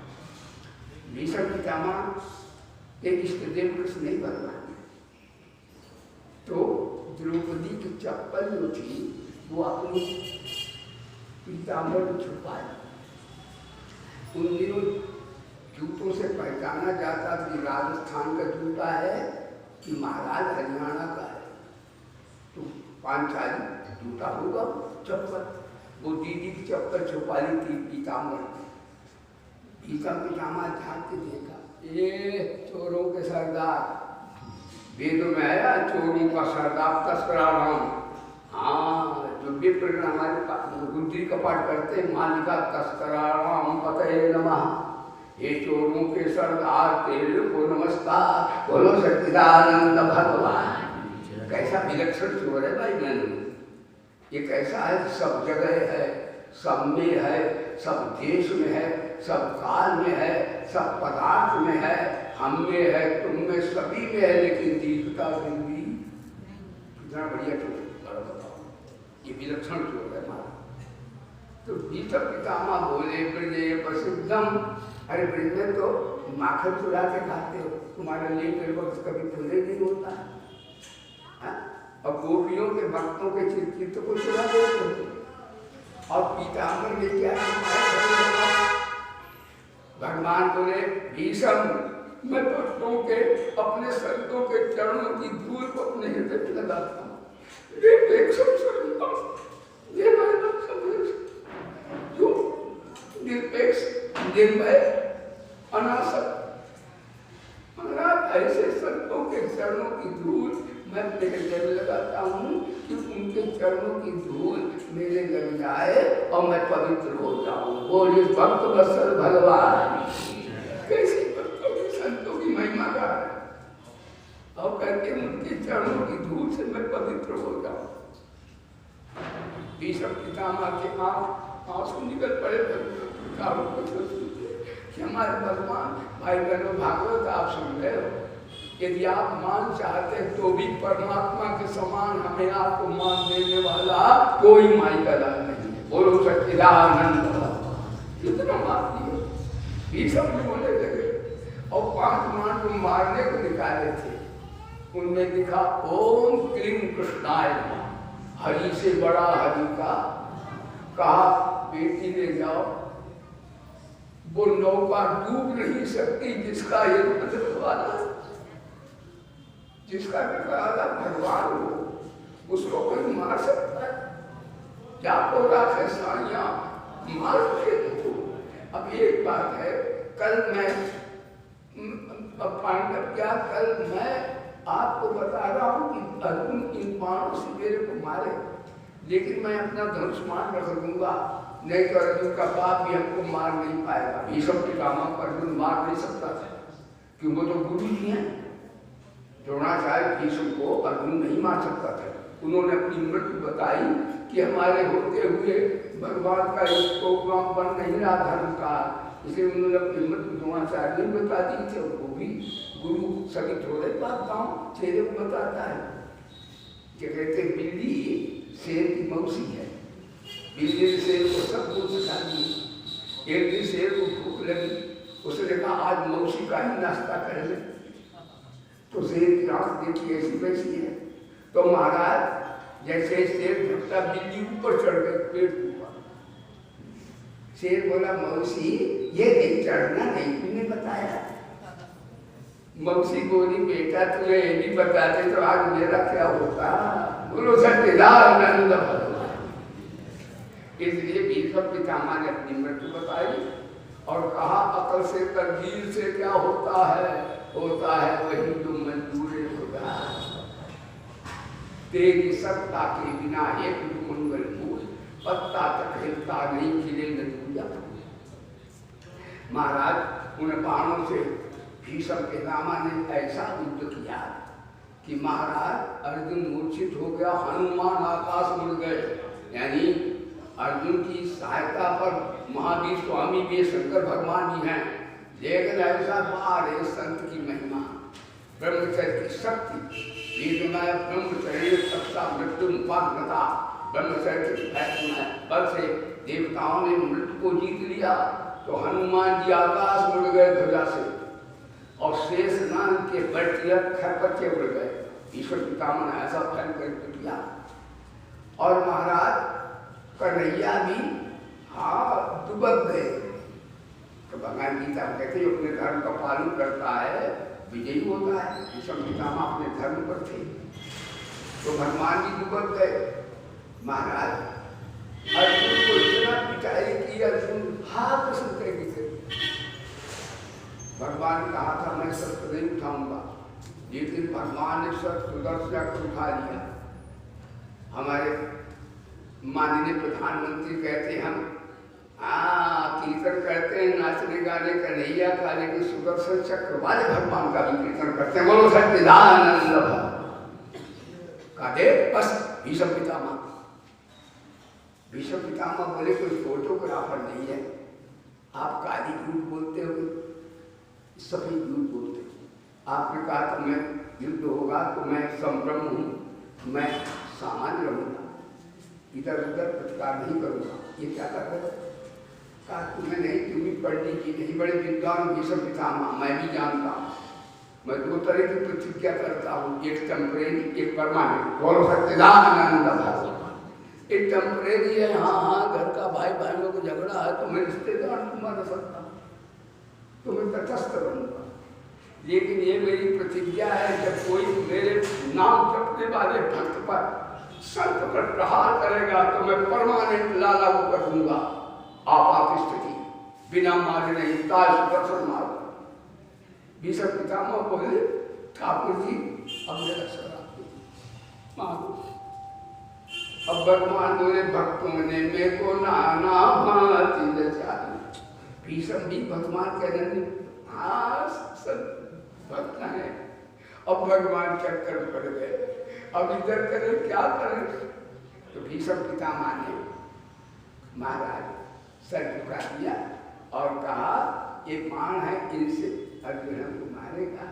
Speaker 1: भीष्म पितामह एक इष्टदेव कृष्ण नहीं बनना। तो द्रौपदी की चप्पल जो थी वो अपनी पीताम्बर में छुपाई। उन दिनों जूतों से पहचाना जाता कि राजस्थान का जूता है कि महाराज हरियाणा का है। तो पांचाली जूता होगा चप्पल। वो दीदी की चप्पल छुपा ली थी पीताम्बर में। भीष्म पितामह झाँक के देखा, ये चोरों के सरदार, वेद में आया चोरों का सरदार तस्कराराम। हाँ जो विप्र हमारे रुद्री का पाठ करते हैं, मालिका तस्कराराम पतये नमः। ये चोरों के सरदार तेरे को नमस्कार। बोलो सच्चिदानंद भगवान। कैसा विलक्षण चोर है भाई मैंने। ये कैसा है, सब जगह है, सब में है, सब देश में है, सब काल में है, सब पदार्थ में है, हम में है, तुम में, सभी में है, लेकिन दीपता भी कितना बढ़िया चोर बताओ। ये विलक्षण चोर है हमारा। तो भीष्म पितामह बोले ब्रजे प्रसिद्धम, अरे ब्रज में तो माखन चुरा के खाते हो, तुम्हारा लिए वक्त कभी खुले नहीं होता है। और गोपियों के भक्तों के चित्त को चुरा देते। और पीताम्बर ने क्या भगवान बोले भीष्म मैं भक्तों के अपने संतों के चरणों की धूल को अपने हृदय में लगाता हूँ। निरपेक्ष निर्भय अनासक्त महाराज ऐसे संतों के चरणों की धूल मैं अपने हृदय में लगाता हूँ कि उनके चरणों की धूल मेरे लग जाए और मैं पवित्र हो जाऊँ। बोलिए भक्त वत्सल भगवान। कैसी भक्तों की संतों की महिमा का और करके उनके चरणों की धूल से मैं पवित्र हो जाऊँ। भीष्म पितामह के आंसू निकल पड़े कि हमारे भगवान। भाई बहनों, भागवत आप सुन रहे हो, यदि आप मान चाहते तो भी परमात्मा के समान हमें आपको मान देने वाला कोई माई का दान नहीं है। बोलो सच्चिदानंद। कितना मान दिए भीष्म बोलने लगे और 5 मान को मारने को निकाले थे। उनमें लिखा ओम क्लीं कृष्णाय नमः। हरि से बड़ा हरि का कहा बेटी ले जाओ। वो नौका डूब नहीं सकती जिसका ये वाला, जिसका वाला भगवान हो, उसको कोई मार सकता है? जाको राखे साड़ियाँ मार के तो। अब एक बात है, कल मैं पांडव क्या, कल मैं आपको बता रहा हूँ कि अर्जुन इन बाणों से मेरे को मारे, लेकिन मैं अपना धनुष मान रख दूंगा, नहीं तो अर्जुन का बाप भी हमको मार नहीं पाएगा। भीष्म पितामह को अर्जुन मार नहीं सकता था, क्योंकि वो तो गुरु जी हैं। द्रोणाचार्य भीष्म को अर्जुन नहीं मार सकता था। उन्होंने अपनी मृत्यु बताई कि हमारे होते हुए भगवान का एक प्रोग्राम बन नहीं रहा धर्म का, इसलिए उन्होंने अपनी मृत्यु द्रोणाचार्य ने बता दी थी। वो भी गुरु सभी थोड़े बात गाँव चेहरे को बताता है कि कहते बिल्ली शेर की मौसी है। बिल्ली ने शेर को सब कुछ सिखा दी। एक दिन शेर को भूख लगी, उसने कहा आज मौसी का ही नाश्ता कर ले। तो शेर की आंख देखी ऐसी वैसी है। तो महाराज जैसे शेर झपटा, बिल्ली ऊपर चढ़ गई पेड़ ऊपर। शेर बोला मौसी ये नहीं चढ़ना, नहीं तुमने बताया। मौसी बोली बेटा तुम्हें ये भी बताते तो आज मेरा क्या होता। बोलो सच्चिदानंद भगवान। इसलिए भीष्म पितामह ने अपनी मृत्यु बताई और कहा अकल से तकदीर से क्या होता है वही जो मंजूर होगा। तेरी सत्ता के बिना एक मंगल फूल पत्ता तक हिलता नहीं, खिले न दूजा। महाराज उन बाणों से भीष्म पितामह ने ऐसा युद्ध किया कि महाराज अर्जुन मूर्छित हो गया, हनुमान आकाश मुड़ गए। यानी अर्जुन की सहायता पर महावीर स्वामी भी शंकर भगवान जी हैं, लेकिन ऐसा बारे संत की महिमा, ब्रह्मचर्य की शक्ति, वेदमय ब्रह्मचर्य तथा मृत्यु मुपाग्रता, ब्रह्मचर्य के बल से देवताओं ने मृत्यु को जीत लिया। तो हनुमान जी आकाश मुड़ गए ध्वजा से और शेष नाग के बैठिया खरपच्चे उड़ गए। ईश्वर पितामह ने ऐसा फैल कर किया। और महाराज कन्हैया भी दुबक गए। तो भगवान गीता कहते हैं अपने धर्म का पालन करता है विजयी होता है। ईश्वर पितामह अपने धर्म पर थे तो भगवान जी दुबक गए। महाराज अर्जुन को इतना पिटाई की, अर्जुन हाथ सुनते भगवान ने कहा था मैं शस्त्र नहीं उठाऊंगा, लेकिन भगवान ने शस्त्र सुदर्शन को उठा लिया। हमारे माननीय प्रधानमंत्री कहते हम कीर्तन करते हैं, नाचने गाने कन्हैया का, लेकिन सुदर्शन चक्र वाले भगवान का भी कीर्तन करते हैं। बोलो सच्चिदानंद कहते बस भीष्म पितामह। भीष्म पितामह बोले कोई फोटोग्राफर नहीं है, आप काली झूठ बोलते हो, सभी झूठ बोलते। आपने कहा तो मैं युद्ध होगा तो मैं संभ्रम हूँ, मैं सामान्य रहूँगा, इधर उधर प्रतिकार नहीं करूँगा। ये क्या कर रहे? कहा तुम्हें नहीं, तुम भी पंडित जी नहीं, बड़े विद्वान भीष्म पितामह, मैं भी जानता हूँ। मैं 2 तरह की प्रतिज्ञा करता हूँ, एक टेम्परेरी एक परमानेंट। बोलो सच्चिदानंद भगवान। एक टेम्परेरी है, हाँ घर का भाई बहनों को झगड़ा है तो मैं रिश्तेदार को मार सकता हूँ, तो मैं तटस्थ बनूंगा। लेकिन ये मेरी प्रतिज्ञा है, जब कोई मेरे नाम जपने वाले भक्त पर संत पर प्रहार करेगा तो मैं परमानेंट लाला को कर दूंगा। आपात स्थिति बिना मारे नहीं, ताज सुदर्शन मारो। भीष्म पितामह बोले ठाकुर जी अब मेरा शरण, मारो। अब भगवान बोले भक्तों ने मेरे को नाना भांति नचाई। भीषम भी भगवान के नंदी, हाँ सब भक्त है। अब भगवान चक्कर पड़ गए, अब इधर करें क्या करें। तो भीषम पितामह ने महाराज सर झुका दिया और कहा ये बाण है, इनसे अर्जुन हमको मारेगा।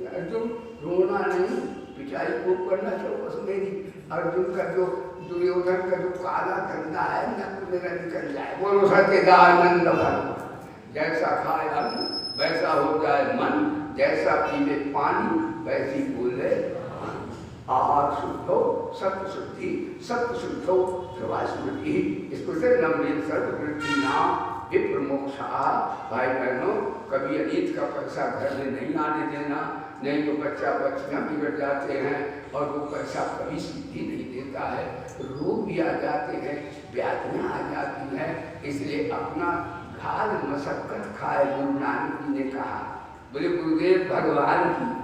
Speaker 1: अर्जुन रोना नहीं, पिटाई खूब करना चाहिए मेरी। अर्जुन का जो दुर्योधन का जो काला धंधा है न मेरा निकल जाए। बोलो सच्चिदानंद भगवान। जैसा खाए अन्न वैसा हो जाए मन, जैसा पीले पानी वैसी बोले आहार शुद्धो सत्य शुद्धि, सत्य शुद्धो ध्रुवा स्मृति। इसको से नम्र सर्ववृत्ति नाम विप्रमोक्षा। भाई बहनों, कभी अनीत का पैसा घर में नहीं आने देना, नहीं तो बच्चा बच्चियाँ बिगड़ जाते हैं और वो पैसा कभी सिद्धि नहीं देता है। रोग भी आ जाते हैं, व्याधियाँ आ जाती हैं। इसलिए अपना घाल मशक्कत खाए, गुरु नानक जी ने कहा। बोले गुरुदेव भगवान की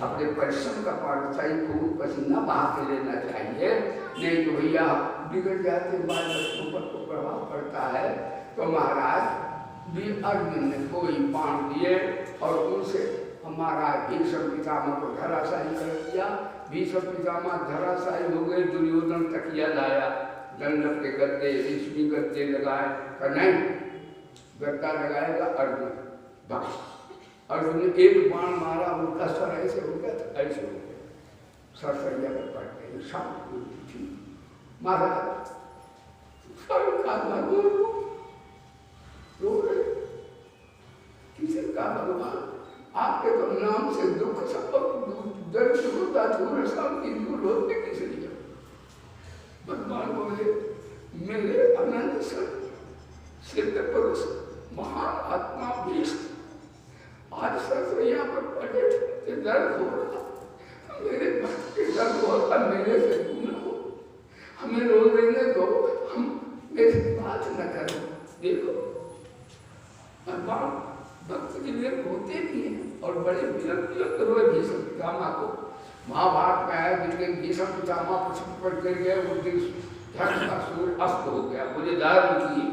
Speaker 1: अपने परिश्रम का पाठशाही खूब पसीना बहा के लेना चाहिए, नहीं तो भैया बिगड़ जाते, बाल बच्चों पर तो प्रभाव पड़ता है। तो महाराज भी अर्जुन ने कोई बाण दिए और उनसे हमारा भीष्म पितामह को धराशायी कर दिया। भीष्म पितामह धराशायी हो गए। दुर्योधन तकिया लाया, दंडक के गद्दे रेशमी गद्दे लगाए, का नहीं गद्दा लगाएगा अर्जुन। बस अर्जुन ने एक बाण मारा, उनका सर ऐसे हो गया था, ऐसे हो गया, सर सरिया पर पड़ गए। शाम थी महाराज सर का किसी का भगवान आपके तो नाम से दुख सब दर्द होता, दूर शांति दूर होते किस लिए। भगवान बोले मेरे अनंत सिद्ध पुरुष महान आत्मा भीष्म आज सरसैया पर पड़े थे, दर्द हो रहा, मेरे भक्त के दर्द होता, मेरे से दूर हो, हमें रो देने दो, हम मेरी बात न करो। देखो भगवान भक्त के लिए होते भी हैं और बड़े विलंब हुए भीष्म पितामह को। महाभारत में आया जिनके भीष्म पितामह पृथ्वी पर गिर गए, उस दिन धर्म का सूर्य अस्त हो गया। मुझे धर्म की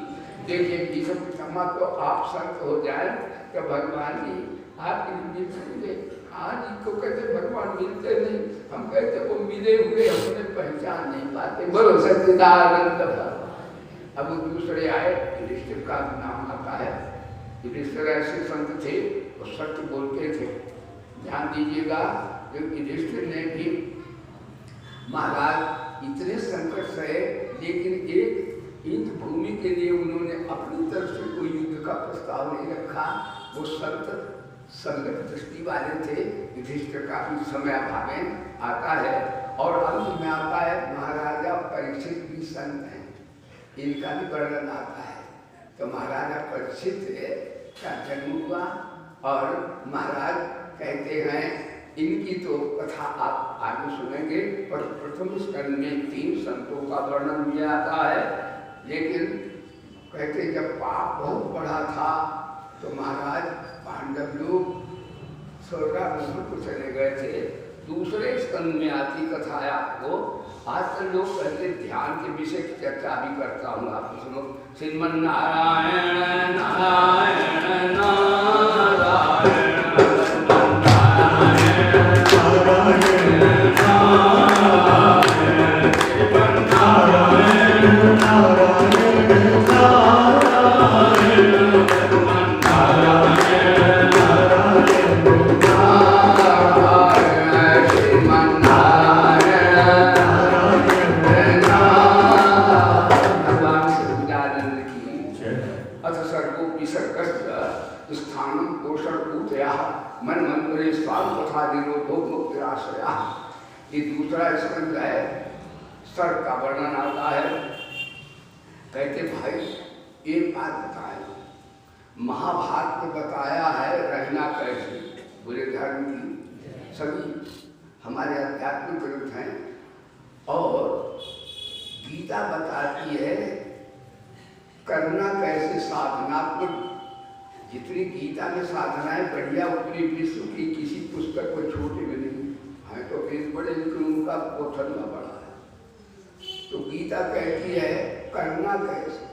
Speaker 1: देखिए भीष्म पितामह को आप संत हो जाए तो भगवान जी आपकी मिलेंगे। आज इनको कहते भगवान मिलते नहीं, हम कहते वो मिले हुए हमने पहचान नहीं पाते। बोलो सच्चिदानंद भगवान। अब वो दूसरे आए, युधिष्ठिर का नाम आता है। युधिष्ठिर ऐसे संत थे, वो सत्य बोलते थे। ध्यान दीजिएगा, जो युधिष्ठिर ने भी महाराज इतने संकट सहे, लेकिन एक इंद्र भूमि के लिए उन्होंने अपनी तरफ से कोई युद्ध का प्रस्ताव नहीं रखा। वो संत संगत दृष्टि वाले थे। युधिष्ठिर का भी समय भावेन आता है और अंत में आता है महाराजा परीक्षित भी संत हैं, इनका भी वर्णन आता है। तो महाराजा परीक्षित का जन्म हुआ और महाराज कहते हैं इनकी तो कथा आप आगे सुनेंगे। पर प्रथम स्कंद में 3 संतों का वर्णन भी आता है, लेकिन कहते जब पाप बहुत बड़ा था तो महाराज पांडव लोग स्वर्गारोहण को चले गए थे। दूसरे स्कंद में आती कथा है आपको। आजकल लोग कहते ध्यान के विषय की चर्चा भी करता हूँ, आप सुनो। श्रीमन नारायण नारायण नारायण ये दूसरा स्कंद है। सर का वर्णन आता है। कहते भाई एक बात बताए, महाभारत में बताया है रहना कैसे, बुरे धर्म की सभी हमारे आध्यात्मिक ग्रंथ हैं और गीता बताती है करना कैसे साधनात्मक। जितनी गीता में साधनाएं बढ़िया, उतनी विश्व की किसी पुस्तक को छोटे में नहीं है। तो वेद बड़े लेकिन उनका पोथन में बड़ा है। तो गीता कहती है करना कैसे,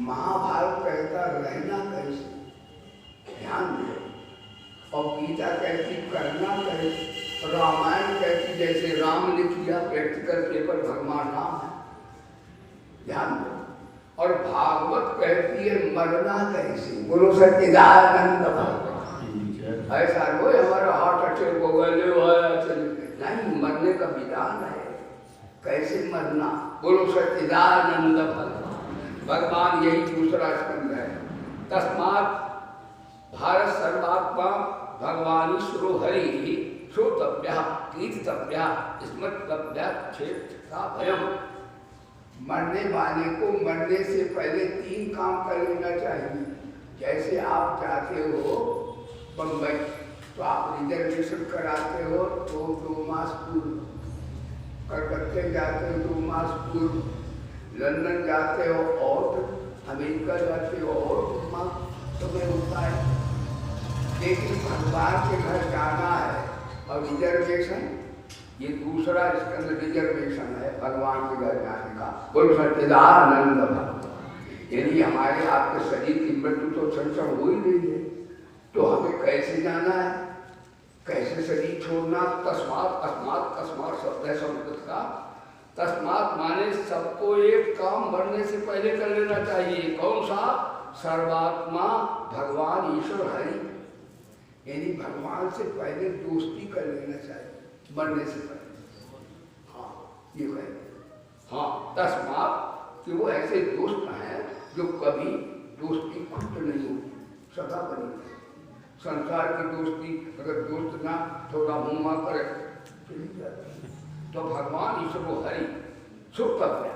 Speaker 1: महाभारत कहता रहना कैसे, ध्यान दो। और गीता कहती करना कैसे, रामायण कहती जैसे राम ने किया प्रैक्टिकल पेपर भगवान राम है, ध्यान दो। और भागवत कहती है मरना कैसे, बोलो सच्चिदानंद भगवान। ऐसा हो हमारा हार्ट अटैक हो गया नहीं, मरने का विधान है कैसे मरना, बोलो सच्चिदानंद भगवान। भगवान यही दूसरा स्कंद है। तस्मात् भारत सर्वात्मा भगवान ईश्वरो हरि श्रोतव्य कीर्तव्य स्मर्तव्य क्षेत्र भयम। मरने वाले को मरने से पहले 3 काम कर लेना चाहिए। जैसे आप जाते हो बम्बई तो आप रिजर्वेशन कराते हो तो 2 मास पूर्व, कलकत्ते जाते हो 2 मास पूर्व, लंदन जाते हो और अमेरिका जाते हो और 2 मास समय होता है। लेकिन भगवान के घर जाना है और रिजर्वेशन, ये दूसरा स्कंद रिजर्वेशन है भगवान के घर जाने का, बोलो सच्चिदानंद भगवान। यदि हमारे आपके शरीर की मृत्यु तो संचय हो ही नहीं है, तो हमें कैसे जाना है, कैसे शरीर छोड़ना। तस्मात् अस्मात्, तस्मात् शब्द है संस्कृत का, तस्मात् माने सबको एक काम मरने से पहले कर लेना चाहिए। कौन सा, सर्वात्मा भगवान ईश्वर हरि, यानी भगवान से पहले दोस्ती कर लेना चाहिए मरने से पहले। हाँ ये कहते, हाँ तस्मात् कि वो ऐसे दोस्त हैं जो कभी दोस्ती खुद नहीं होती, सदा बनी है। संसार की दोस्ती अगर दोस्त ना थोड़ा मुँह करे चली जाती। तो भगवान ईश्वर हरि सुखव्य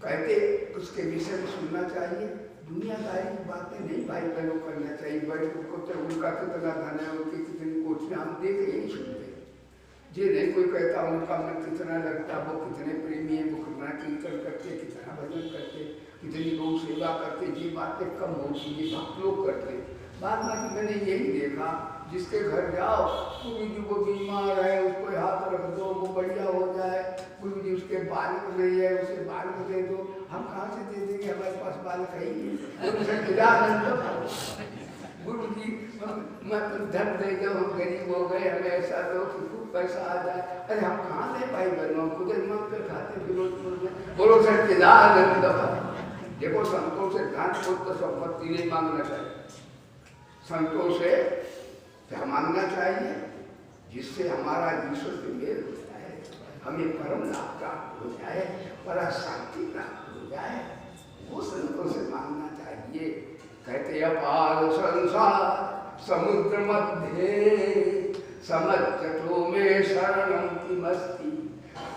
Speaker 1: कहते उसके विषय में सुनना चाहिए। दुनियादारी की बातें नहीं भाई बहनों करना चाहिए। बड़े को उनका कितना धन है, उनकी कितनी कोठियाँ हम देख यही सुनते। जे नहीं कोई कहता उनका मन कितना लगता, वो कितने प्रेमी है, वो कितना कीर्तन करते, कितना भजन करते, कितनी गौ सेवा करते, ये बातें कम होती है, भक्त लोग करते। बाद में मैंने यही देखा, जिसके घर जाओ गुरु जी को बीमार है उसको हाथ रख दो वो बढ़िया हो जाए, गुरु जी उसके बालक नहीं है उसे बालक दे दो। हम कहाँ से दे देंगे, हमारे पास बालक है ही नहीं। गुरु जी मैं धन दे दो, हम गरीब हो गए, हमें ऐसा दो कि खूब पैसा आ जाए। अरे हम कहाँ से भाई बहनों खुद मांग कर खाते फिरोजपुर में, बोलो सच्चिदानंद। देखो संतों से धन पुत्र संपत्ति नहीं मांगना चाहिए, संतों से क्या मांगना चाहिए, जिससे हमारा ईश्वर से मेल हो जाए, हमें परम लाभ प्राप्त हो जाए, पर शांति प्राप्त हो जाए, वो संतों से मांगना चाहिए। कहते अपार संसार समुद्र मध्य समझतो में शरणम की मस्ती।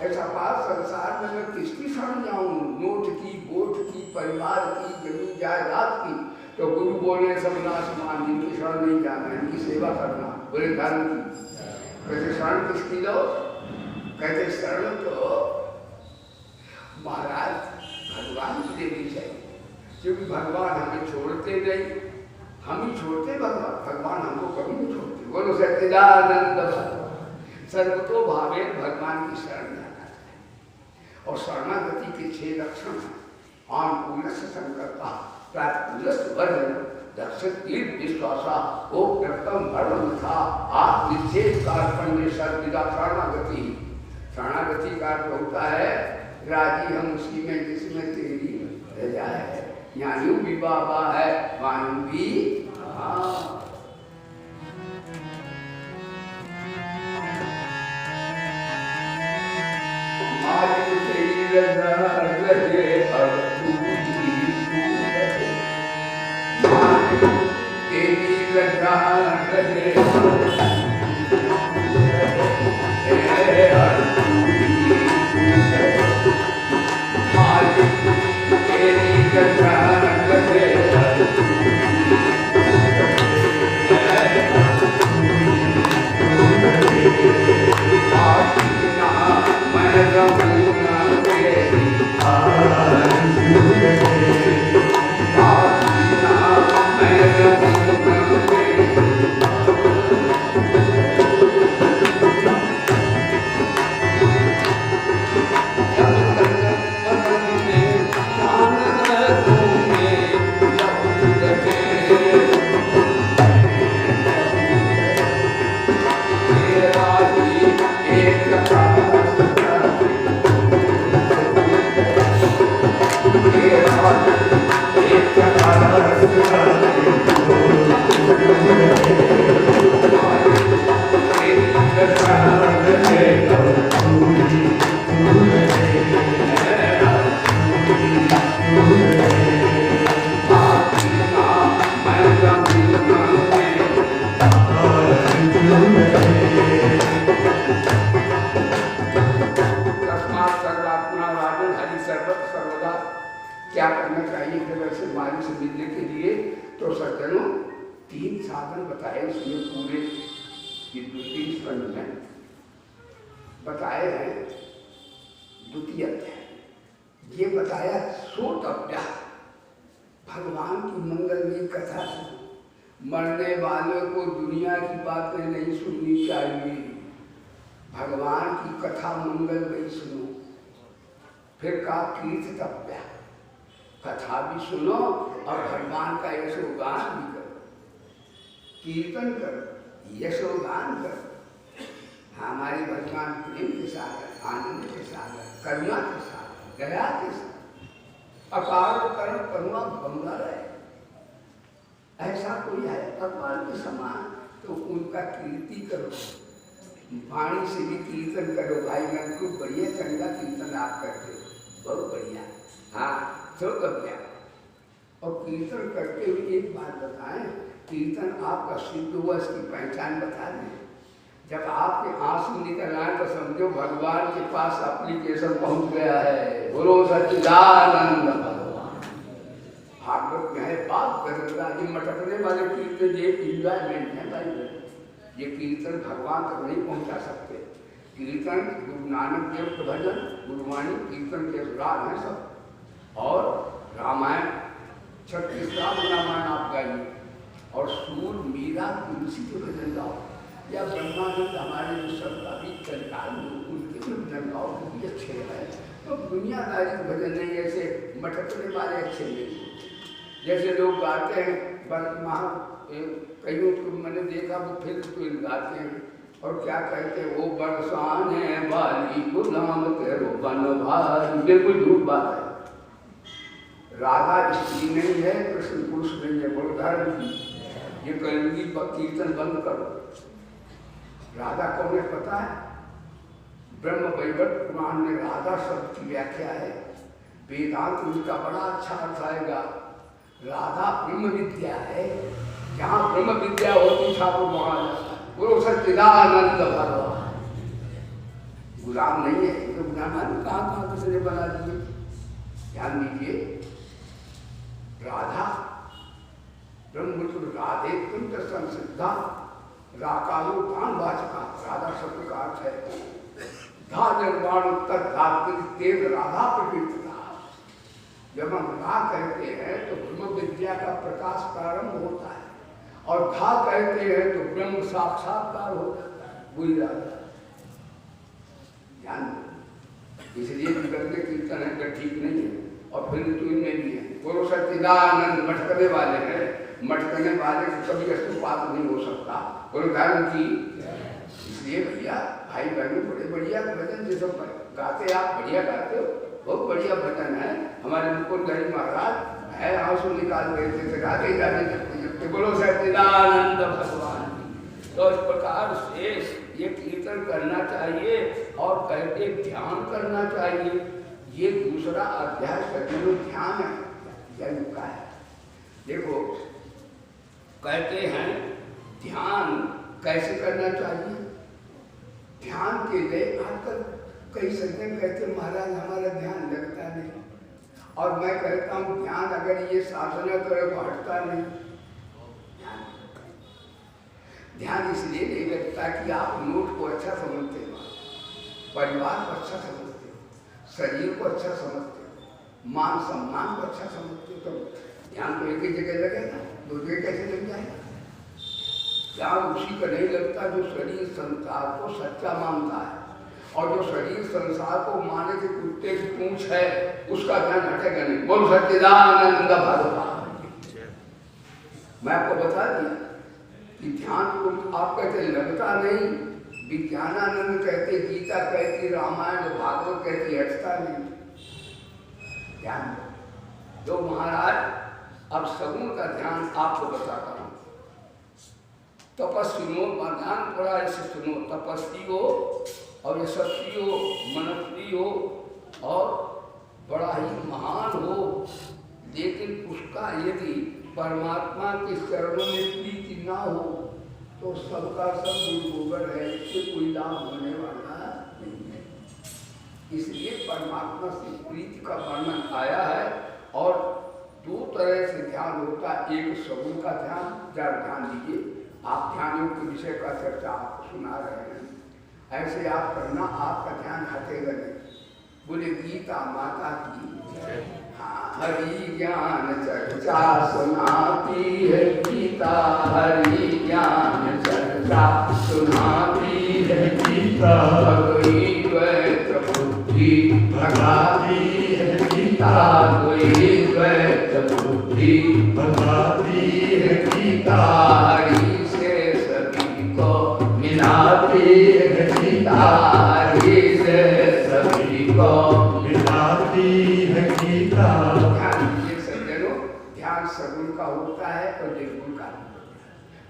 Speaker 1: ऐसा पार संसार में मैं किसकी शरण जाऊं, नोट की, वोट की, परिवार की, जमीन जायदाद की। तो गुरु बोले सब नाशमान, जिनकी शरण नहीं जाना, इनकी सेवा करना, बोले धर्म की। कहते शरण किसकी लो, कहते शरण तो महाराज भगवान की देनी चाहिए, क्योंकि भगवान हमें छोड़ते नहीं, हम ही छोड़ते भगवान, भगवान हमको कभी नहीं छोड़ते। बोलो सच्चिदानंद भगवान। सर्वतो भावे भगवान की शरण जाना चाहिए। और शरणागति के 6 लक्षण हैं। अनुकूलस्य संकल्पः, प्रातिकूलस्य वर्जनम्, दक्षिण विश्वासा, वो कृतम धर्म था, आत्मनिषेध कार्पण्य सर्वदा शरणागति। शरणागति का अर्थ होता है राजी हम उसी में जिसमें तेरी रजा है। यहाँ यूं भी बाबा है, वहाँ भी हाँ। क्या करना चाहिए फिर वैसे मालिक से मिलने के लिए? तो सज्जनों 3 साधन बताए इसमें पूरे 23 खंड में बताए हैं। द्वितीय अध्याय ये बताया श्रोतव्या, भगवान की मंगलमयी कथा सुनो। मरने वालों को दुनिया की बातें नहीं सुननी चाहिए, भगवान की कथा मंगलमयी सुनो। फिर कहा कीर्तव्या, कथा भी सुनो और भगवान का यशोगान भी करो, कीर्तन करो, यशोगान करो। हमारे भगवान प्रेम के सागर, आनंद के सागर, करुणा के सागर, दया के सागर, अपार कर्म करुणा बंगाल है। ऐसा कोई है भगवान के समान, तो उनका कीर्ति करो, वाणी से भी कीर्तन करो। भाई मैं खूब बढ़िया चंगा कीर्तन आप करते हो, बहुत बढ़िया। हाँ श्रोतव्या, और कीर्तन करते हुए एक बात बताएं, कीर्तन आपका सिद्ध हुआ इसकी पहचान बता दें। जब आपके आंसू निकल आए तो समझो भगवान के पास एप्लीकेशन पहुंच गया है। बोलो सच्चिदानंद भगवान। भागवत में है बात करता, ये मटकने वाले कीर्तन ये इंजॉयमेंट है भाई, ये कीर्तन भगवान तक नहीं पहुंचा सकते। कीर्तन गुरु नानक देव के भजन, गुरुवाणी कीर्तन के राग हैं सब। और रामायण 36 रामायण आप गाइए, और सूर मीरा तुलसी के भजन गाओ, या ब्रह्मानंद हमारे जो सबका कलिकाल में उनके भी भजन गाओ, भी अच्छे हैं। तो दुनियादारी के भजन नहीं, जैसे मटकने वाले अच्छे नहीं। जैसे लोग गाते हैं वहाँ कईयों को मैंने देखा वो फिर तो गाते हैं और क्या कहते हैं, वो बरसाने वाली गुलाम तेरो बन भाई। बिल्कुल झूठ बात है। राधा स्त्री नहीं है, कृष्ण पुरुष नहीं है, बोलो धर्म की। ये कलयुगी कीर्तन बंद करो। राधा कौन है पता है? ब्रह्म वैवर्त पुराण में राधा शब्द की व्याख्या है, वेदांत उनका बड़ा अच्छा अर्थ आएगा। राधा ब्रह्म विद्या है, जहाँ ब्रह्म विद्या होती ठाकुर वहाँ जाता है। बोलो सच्चिदानंद भगवान। गुलाम नहीं है, तो गुलाम कहाँ किसने बना दिए? ध्यान दीजिए, राधा ब्रह्मचुर राधे कुंत संसिद्धा राकालो दान वाचका। राधा शब्द का अर्थ है धा निर्वाण तेज राधा प्रकृति। जब हम रा कहते हैं तो ब्रह्म विद्या का प्रकाश प्रारंभ होता है, और धा कहते हैं तो ब्रह्म साक्षात्कार हो जाता है। बुरी राधा ध्यान, इसलिए गंदे कीर्तन है ठीक नहीं है। और फिर तो इनमें भी है, बोलो सच्चिदानंद। मटकने वाले हैं, मटकने वाले को कभी अस्तुपात नहीं हो सकता। बोलो धर्म की। इसलिए भैया भाई बहनों बड़े बढ़िया भजन जो सब गाते, आप बढ़िया गाते हो, बहुत बढ़िया भजन है। हमारे मुकुंद हरि महाराज है आंसू निकाल देते थे गाते गाते, बोलो सच्चिदानंद भगवान। तो इस प्रकार से ये कीर्तन करना चाहिए और कहते ध्यान करना चाहिए। ये दूसरा अध्याय सज्जनों ध्यान है का है। देखो कहते हैं ध्यान कैसे करना चाहिए। ध्यान के लिए आजकल कई सज्जन कहते महाराज हमारा ध्यान लगता नहीं, और मैं कहता हूँ ध्यान अगर ये साधना करे तो हटता नहीं। ध्यान इसलिए नहीं लगता कि आप नोट को अच्छा समझते हो, परिवार को अच्छा समझते हो, शरीर को अच्छा समझते हो, मान सम्मान को अच्छा समझते हो, तो ध्यान तो एक ही जगह लगेगा, दो जगह कैसे लग जाएगा? ध्यान उसी का नहीं लगता जो शरीर संसार को सच्चा मानता है, और जो शरीर संसार को माने के कुत्ते की पूंछ है उसका ध्यान हटेगा नहीं। बोल सच्चिदानंद भगवान। मैं आपको बता दिया कि ध्यान को आप कहते लगता नहीं, विज्ञानानंद कहते, गीता कहती, रामायण भागवत कहती हटता नहीं। ध्यान तो महाराज अब सगुण का ध्यान आपको बताता हूँ। तपस्वियों का ध्यान थोड़ा ऐसे सुनो। तपस्वी हो और यशस्वी हो, मनस्वी हो और बड़ा ही महान हो, लेकिन उसका यदि परमात्मा के चरणों में प्रीति ना हो तो सबका सब दुर्गोबर है, इससे कोई लाभ होने वाला नहीं है। इसलिए परमात्मा से प्रीति का वर्णन आया है, और दो तरह से ध्यान होता है, एक सगुण का ध्यान, जरा ध्यान दीजिए, आप ध्यान योग के विषय का चर्चा आपको सुना रहे हैं, ऐसे आप करना, आपका ध्यान हटेगा नहीं। बोले गीता माता की हाँ, हरि ज्ञान चर्चा सुनाती है गीता, हरि ज्ञान चर्चा सुनाती है गीता, द्वैत बुद्धि भगाती है गीता, द्वैत बुद्धि भगाती है गीता, हरि से सभी को मिलाती है गीता, हरि से सभी को मिलाती है गीता। ध्यान दीजिए सज्जनों, ध्यान सगुण का होता है और निर्गुण का होता है।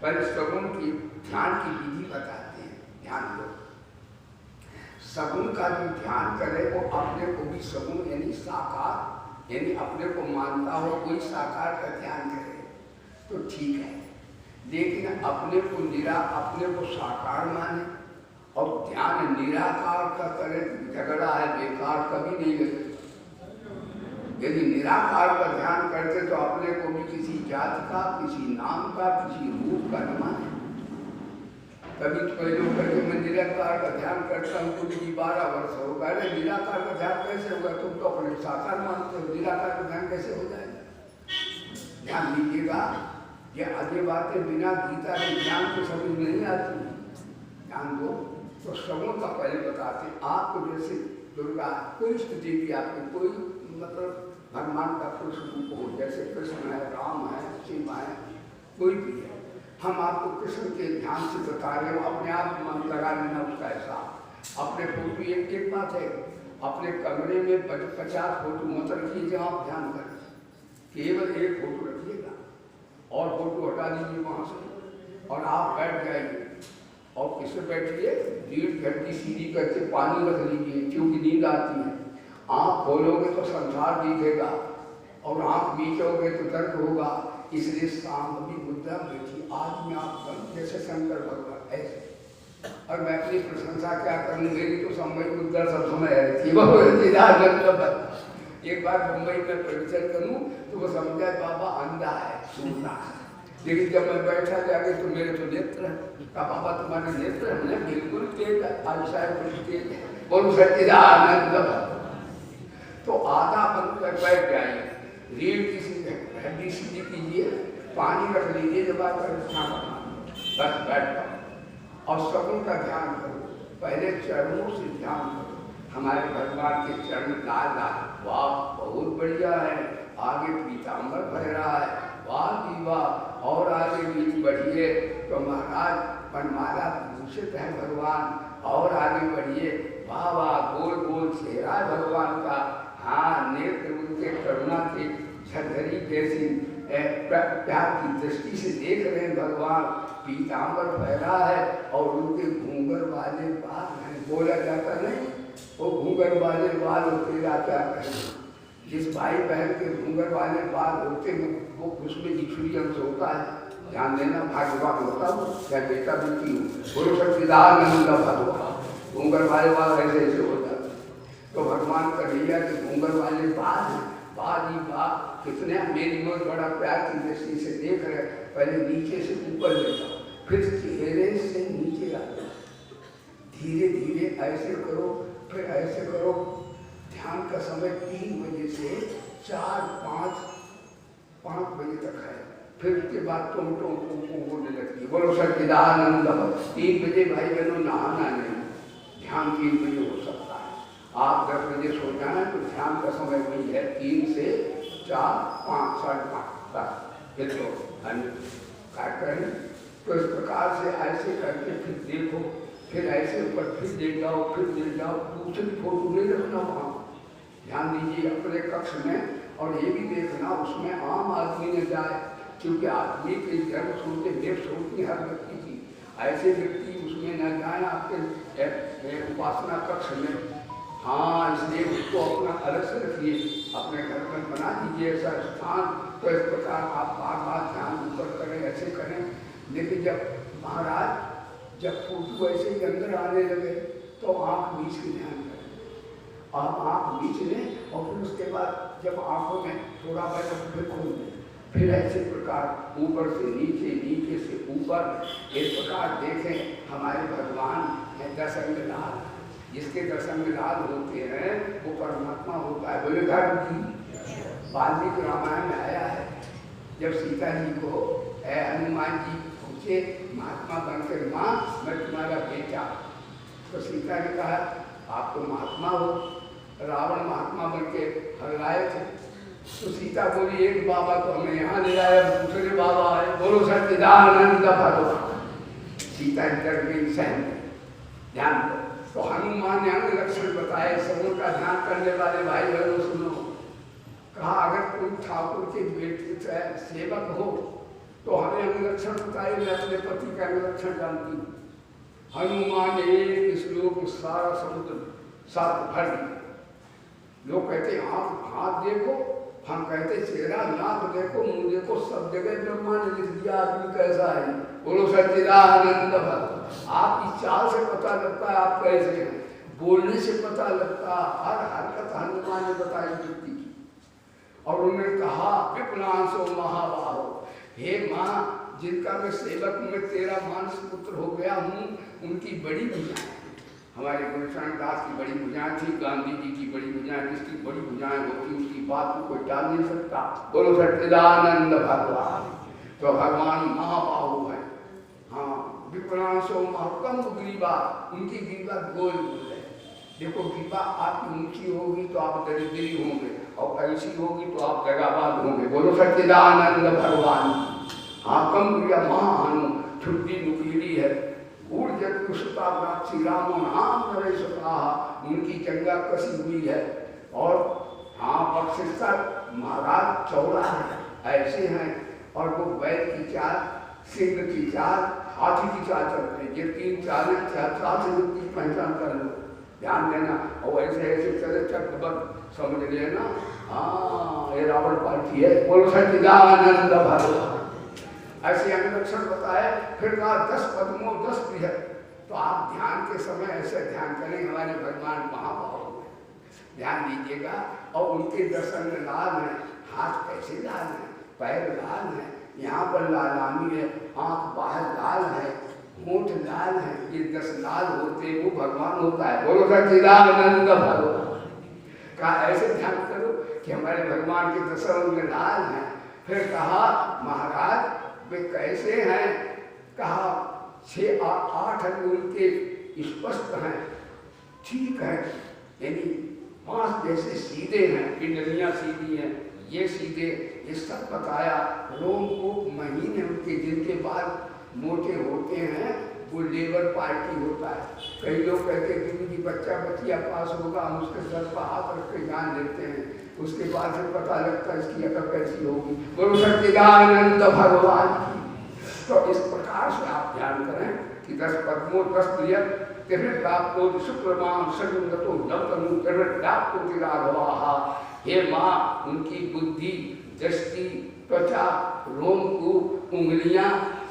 Speaker 1: पर सगुण की ध्यान की विधि बताते हैं, ध्यान लो। सगुण का जो ध्यान करे वो अपने को भी सगुण यानी साकार, यानी अपने को मानता हो कोई साकार का ध्यान करे तो ठीक है, लेकिन अपने को साकार माने और ध्यान निराकार का करे, झगड़ा है, बेकार कभी नहीं लगे। यदि निराकार का ध्यान करते तो अपने को भी किसी जाति का, किसी नाम का, किसी रूप का न माने। कभी तो कई लोग कहते मैं निराकार का ध्यान करता हूँ, तो मुझे 12 वर्ष होगा। अरे निराकार का ध्यान कैसे होगा, तुम तो अपने साकार मानते हो, निराकार का ध्यान कैसे हो जाएगा? ध्यान दीजिएगा, ये आगे बातें बिना गीता के ज्ञान को समझ नहीं आती। ध्यान दो तो सगुण का पहले बताते हैं। आपको जैसे दुर्गा कोई स्थिति भी, आपको कोई मतलब भगवान का पुरुष रूप हो, जैसे कृष्ण है, राम है, शिव है, कोई भी है, हम आपको कृष्ण के ध्यान से बता रहे हो, अपने आप मन लगा लेना उसका ऐसा। अपने फोटो एक बात है, अपने कमरे में 50 फोटो मत रखिए जहाँ आप ध्यान करें, केवल एक फोटो रखिएगा और फोटो हटा दीजिए वहाँ से और आप बैठ जाइए। और किससे बैठिए, 1.5 घंटे सीधी करके पानी रख लीजिए, क्योंकि नींद आती है। आँख खोलोगे तो संसार दिखेगा और आँख बीचोगे तो दर्द होगा, इसलिए शांति मुद्रा बैठी। आज मैं आप जैसे शंकर भगवान ऐसे, और मैं अपनी प्रशंसा क्या करूँ, मेरी तो समय मुद्रा सब समय रहती है। एक बार मुंबई में प्रवचन करूँ तो वो समझा बाबा अंधा है, सुनता है, लेकिन जब मैं बैठा जाके तो मेरे तो नेत्र है। का बाबा तुम्हारे नेत्र है? बिल्कुल तेज है, आयुषाय बड़ी तेज है, बोलो सच्चिदानंद। तो आधा बंद कर बैठ जाइए, रीढ़ किसी हड्डी सीधी कीजिए, पानी रख लीजिए, जब आप बस बैठ जाओ और सगुण का ध्यान करो। पहले चरणों से ध्यान करो, हमारे भगवान के चरण लाल लाल, वाह बहुत बढ़िया है, आगे पीताम्बर भर रहा है, वाह जी वाह, और आगे बीच बढ़िए तो महाराज बनमाला भूषित है भगवान, और आगे बढ़िए, वाह वाह, गोल गोल चेहरा है भगवान का, हाँ नेत्र उनके करुणा के झरझरी जैसी प्यार की दृष्टि से देख रहे हैं भगवान, पीताम्बर फहरा है और उनके घूंगर वाले बाल हैं, बोला जाता नहीं वो घूंगर वाले बाल होते जाता है। जिस भाई बहन के घूंगर वाले बाल होते हैं वो उसमें ईश्वरीय अंश होता है, ध्यान देना, भाग्यवान होता हूँ या बेटा बेटी हूँ, बोलो सच्चिदानंद भगवान। घूंगर वाले बाल ऐसे ऐसे होता है तो भगवान का भैया के घूंगर वाले बाल हैं, बाल ही बाल कितने मेरी ओर बड़ा प्यार की दृष्टि से देख रहे, पहले नीचे से ऊपर ले जाओ, फिर चेहरे से नीचे आ जाओ, धीरे धीरे ऐसे करो, फिर ऐसे करो। ध्यान का समय 3 बजे से 4-5 बजे तक है, फिर उसके बाद तुम होने लगती है, बोलो सच्चिदानंद। 3 बजे भाई बहनों नहाना नहीं, ध्यान 3 बजे हो सकता है। आप 10 बजे सो जाए तो ध्यान का समय वही है, 3 से 4, 5, 5:30 तक, फिर तो काट करें। तो इस प्रकार से ऐसे करके फिर देखो, फिर ऐसे ऊपर फिर देख जाओ, फिर देख जाओ, दूसरी फोटो नहीं रखना वहाँ। ध्यान दीजिए अपने कक्ष में, और ये भी देखना उसमें आम आदमी न जाए, क्योंकि आदमी के जन्म सोते लिप्स होती हर व्यक्ति की, ऐसे व्यक्ति उसमें न जाए आपके उपासना कक्ष में। हाँ, इसलिए उसको अपना अलग से रखिए, अपने घर में बना दीजिए ऐसा स्थान। तो इस प्रकार आप बार बार ध्यान ऊपर करें, ऐसे करें। लेकिन जब महाराज जब फोटो ऐसे ही अंदर आने लगे तो आँख बीच के ध्यान करें, आप आँख बीच लें और फिर उसके बाद जब आँखों में थोड़ा बैठा फिर खोल दें, फिर ऐसे प्रकार ऊपर से नीचे, नीचे से ऊपर, इस प्रकार देखें। हमारे भगवान हैं दस अंग लाल, जिसके दस अंग लाल होते हैं वो परमात्मा होता है। बोले धर्म की वाल्मीकि रामायण में आया है, जब सीता जी को हनुमान जी पूछे महात्मा बनकर, माँ मैं तुम्हारा बेटा, तो सीता ने कहा आप तो महात्मा हो, रावण महात्मा बनके हल्लाए थे। तो सीता बोली एक बाबा को हमें यहाँ ले आया, दूसरे बाबा आए, बोलो सच्चिदानंद भगवान। सीता डर गई, सहम गई। ध्यान दो, तो हनुमान ने अंग लक्षण बताए, सबों का ध्यान करने वाले भाई बहनों सुनो। कहा अगर कोई ठाकुर के बेटे सेवक हो तो हमें अंग लक्षण बताए, मैं अपने पति का अंग लक्षण जानती हूँ। हनुमान ने एक श्लोक सारा समुद्र साथ भर दिया। लोग कहते आँख हाथ देखो, हम कहते चेहरा नाक देखो, मुंह देखो, सब जगह ब्रह्मा ने लिख दिया आदमी कैसा है। बोलो सच्चिदानंद भगवान। आपकी चाल से पता लगता है आप कैसे हैं, बोलने से पता लगता, हर हरकत हनुमान ने बताई व्यक्ति की। और उन्होंने कहा विप्लांसो महाबाहो, हे माँ जिनका मैं सेवक में तेरा मानस पुत्र हो गया हूँ, उनकी बड़ी भुजाएं, हमारे गुरुचरण दास की बड़ी भुजाएं थी, गांधी जी की बड़ी भुजाएं, जिसकी बड़ी भुजाएं होती उसकी बात को कोई टाल नहीं सकता। बोलो सच्चिदानंद भगवान। तो भगवान महाबाहु है। हाँ, विप्रांशो महाकम ग्रीवा, उनकी ग्रीवा गोल गोल है। देखो ग्रीवा आपकी ऊंची होगी तो आप दरिद्री होंगे, और ऐसी होगी तो आप जगाबाद होंगे। बोलो सच्चिदानंद भगवान। हाँ, कम ग्रीवा महानु, छुट्टी नुकीली है। श्री रामो नाम नरेश कहा, उनकी जंगा कसी हुई है। और हाँ, बख्शिस्ता महाराज चौड़ा है, ऐसे हैं। और वो बैल की चाल, सिंह की चाल, हाथी की चाल चलते हैं। ये तीन चालें चाल से उनकी पहचान कर लो, ध्यान देना। और ऐसे ऐसे चले चक्रबत समझ लेना, हाँ ये रावण पार्टी है। बोलो सच्चिदानंद भगवान। ऐसे अंग लक्षण बताए। फिर कहा 10 पद्मों 10 बृहद। तो आप ध्यान के समय ऐसे ध्यान करें, हमारे भगवान महाभाव हैं, ध्यान दीजिएगा। और उनके 10 अंग लाल हैं। हाथ कैसे लाल हैं, पैर लाल हैं, यहाँ पर लालामी है, आँख बाहर लाल है, होंठ लाल है। ये 10 लाल होते वो भगवान होता है। बोलो सच्चिदानंद भगवान। कहा ऐसे ध्यान करो कि हमारे भगवान के 10 अंग लाल हैं। फिर कहा महाराज वे कैसे हैं, कहा 6-8 अंग उनके स्पष्ट हैं, ठीक है, यानी 5 जैसे सीधे हैं, पिंडलियाँ सीधी हैं, ये सीधे, ये सब बताया। रोम को महीने उनके, जिनके बाल मोटे होते हैं वो लेबर पार्टी होता है। कई लोग कहते हैं कि जी बच्चा बच्चिया पास होगा, हम उसके सर पर हाथ रख के जान लेते हैं, उसके बाद फिर पता लगता है इसकी अकल कैसी होगी। बोलो सच्चिदानंद भगवान की। तो इस प्रकार से आप ध्यान करें कि 10 पद्मों 10 बृहद, तिरप्राप्तो शुक्रमां सजुंगतो नवतनु तिरप्राप्तो राघवाहा। हे माँ, उनकी बुद्धि, दृष्टि, त्वचा, रोमकूप, उंगलियां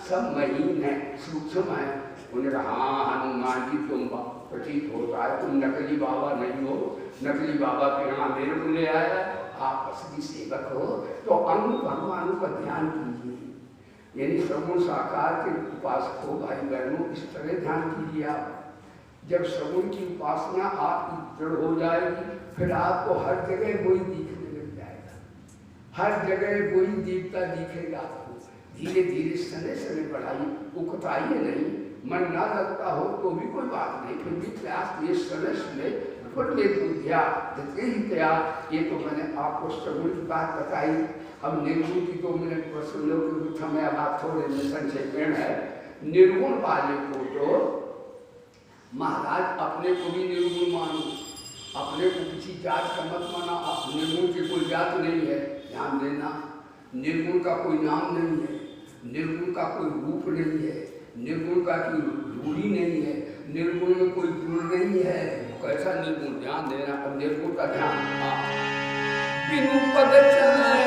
Speaker 1: सब महीन है, सूक्ष्म है। उन्हें कहा हाँ हनुमान जी तुम प्रतीत होता है तुम नकली बाबा नहीं हो, नकली बाबा के यहाँ मेरे को ले आया, आप असली सेवक हो। तो अंग भगवानों का ध्यान कीजिए, यानी सगुण साकार के उपासक हो भाई बहनों, इस तरह ध्यान कीजिए आप। जब सगुण की उपासना आपकी दृढ़ हो जाएगी, फिर आपको हर जगह वही दिखने लग जाएगा, हर जगह वही दीपता दिखेगा आपको। धीरे धीरे सने सने बढ़ाइए, उकताइए नहीं। मन ना लगता हो तो भी कोई बात नहीं, फिर भी प्रयास ये सने सने बुद्धिया क्या। ये तो मैंने आपको सगुण की बात बताई। अब निर्गुण की 2 मिनट पर सुन लो, क्योंकि समय अब आप थोड़े में संक्षेपण है। निर्गुण वाले को तो महाराज अपने को भी निर्गुण मानो, अपने को किसी जात का मत माना। आप निर्गुण की कोई जात नहीं है, ध्यान देना। निर्गुण का कोई नाम नहीं है, निर्गुण का कोई रूप नहीं है, निर्गुण का कोई रूढ़ी नहीं है, निर्गुण में कोई गुण नहीं है। कैसा निर्गुण, ध्यान देना। अब निर्गुण का ध्यान, बिनु पद चले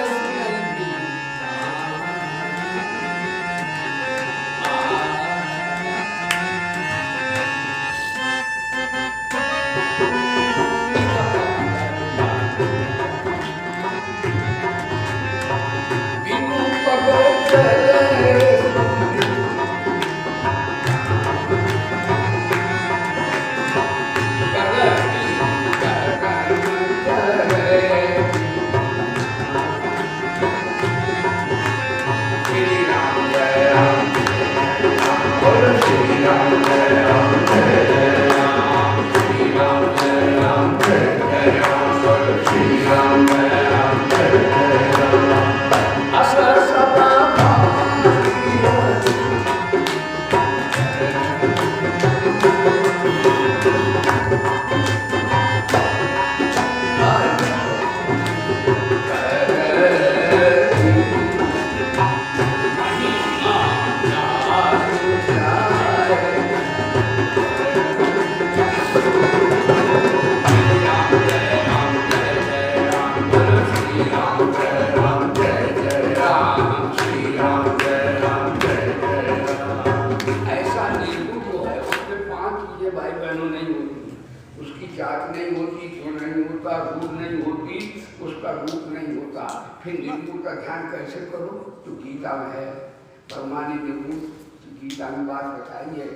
Speaker 1: नहीं होता, रूप नहीं होती, उसका रूप नहीं होता। फिर निर्गुण का ध्यान कैसे करो? तो गीता में है, भगवान ने निर्गुण गीता में बात बताई है,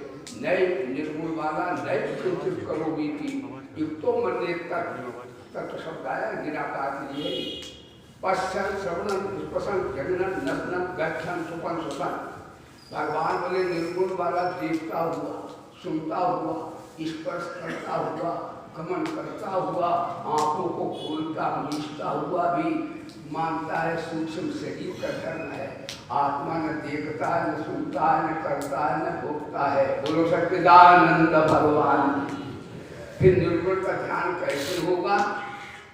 Speaker 1: नए निर्गुण वाला नए चिंतित करोगी थी युक्तो मन तत्व शब्द आया निराकार के लिए। पश्चन श्रवणन पुष्पसन जगनन नसनन गच्छन सुपन सुपन। भगवान बोले निर्गुण वाला देखता हुआ, सुनता हुआ, स्पर्श करता हुआ, गमन करता हुआ, आंखों को खोलता मीचता हुआ भी मानता है सूक्ष्म शरीर का धर्म है। आत्मा न देखता है, न सुनता है, न करता है, न भोगता है। बोलो सच्चिदानंद भगवान। फिर निर्गुण का ध्यान कैसे होगा?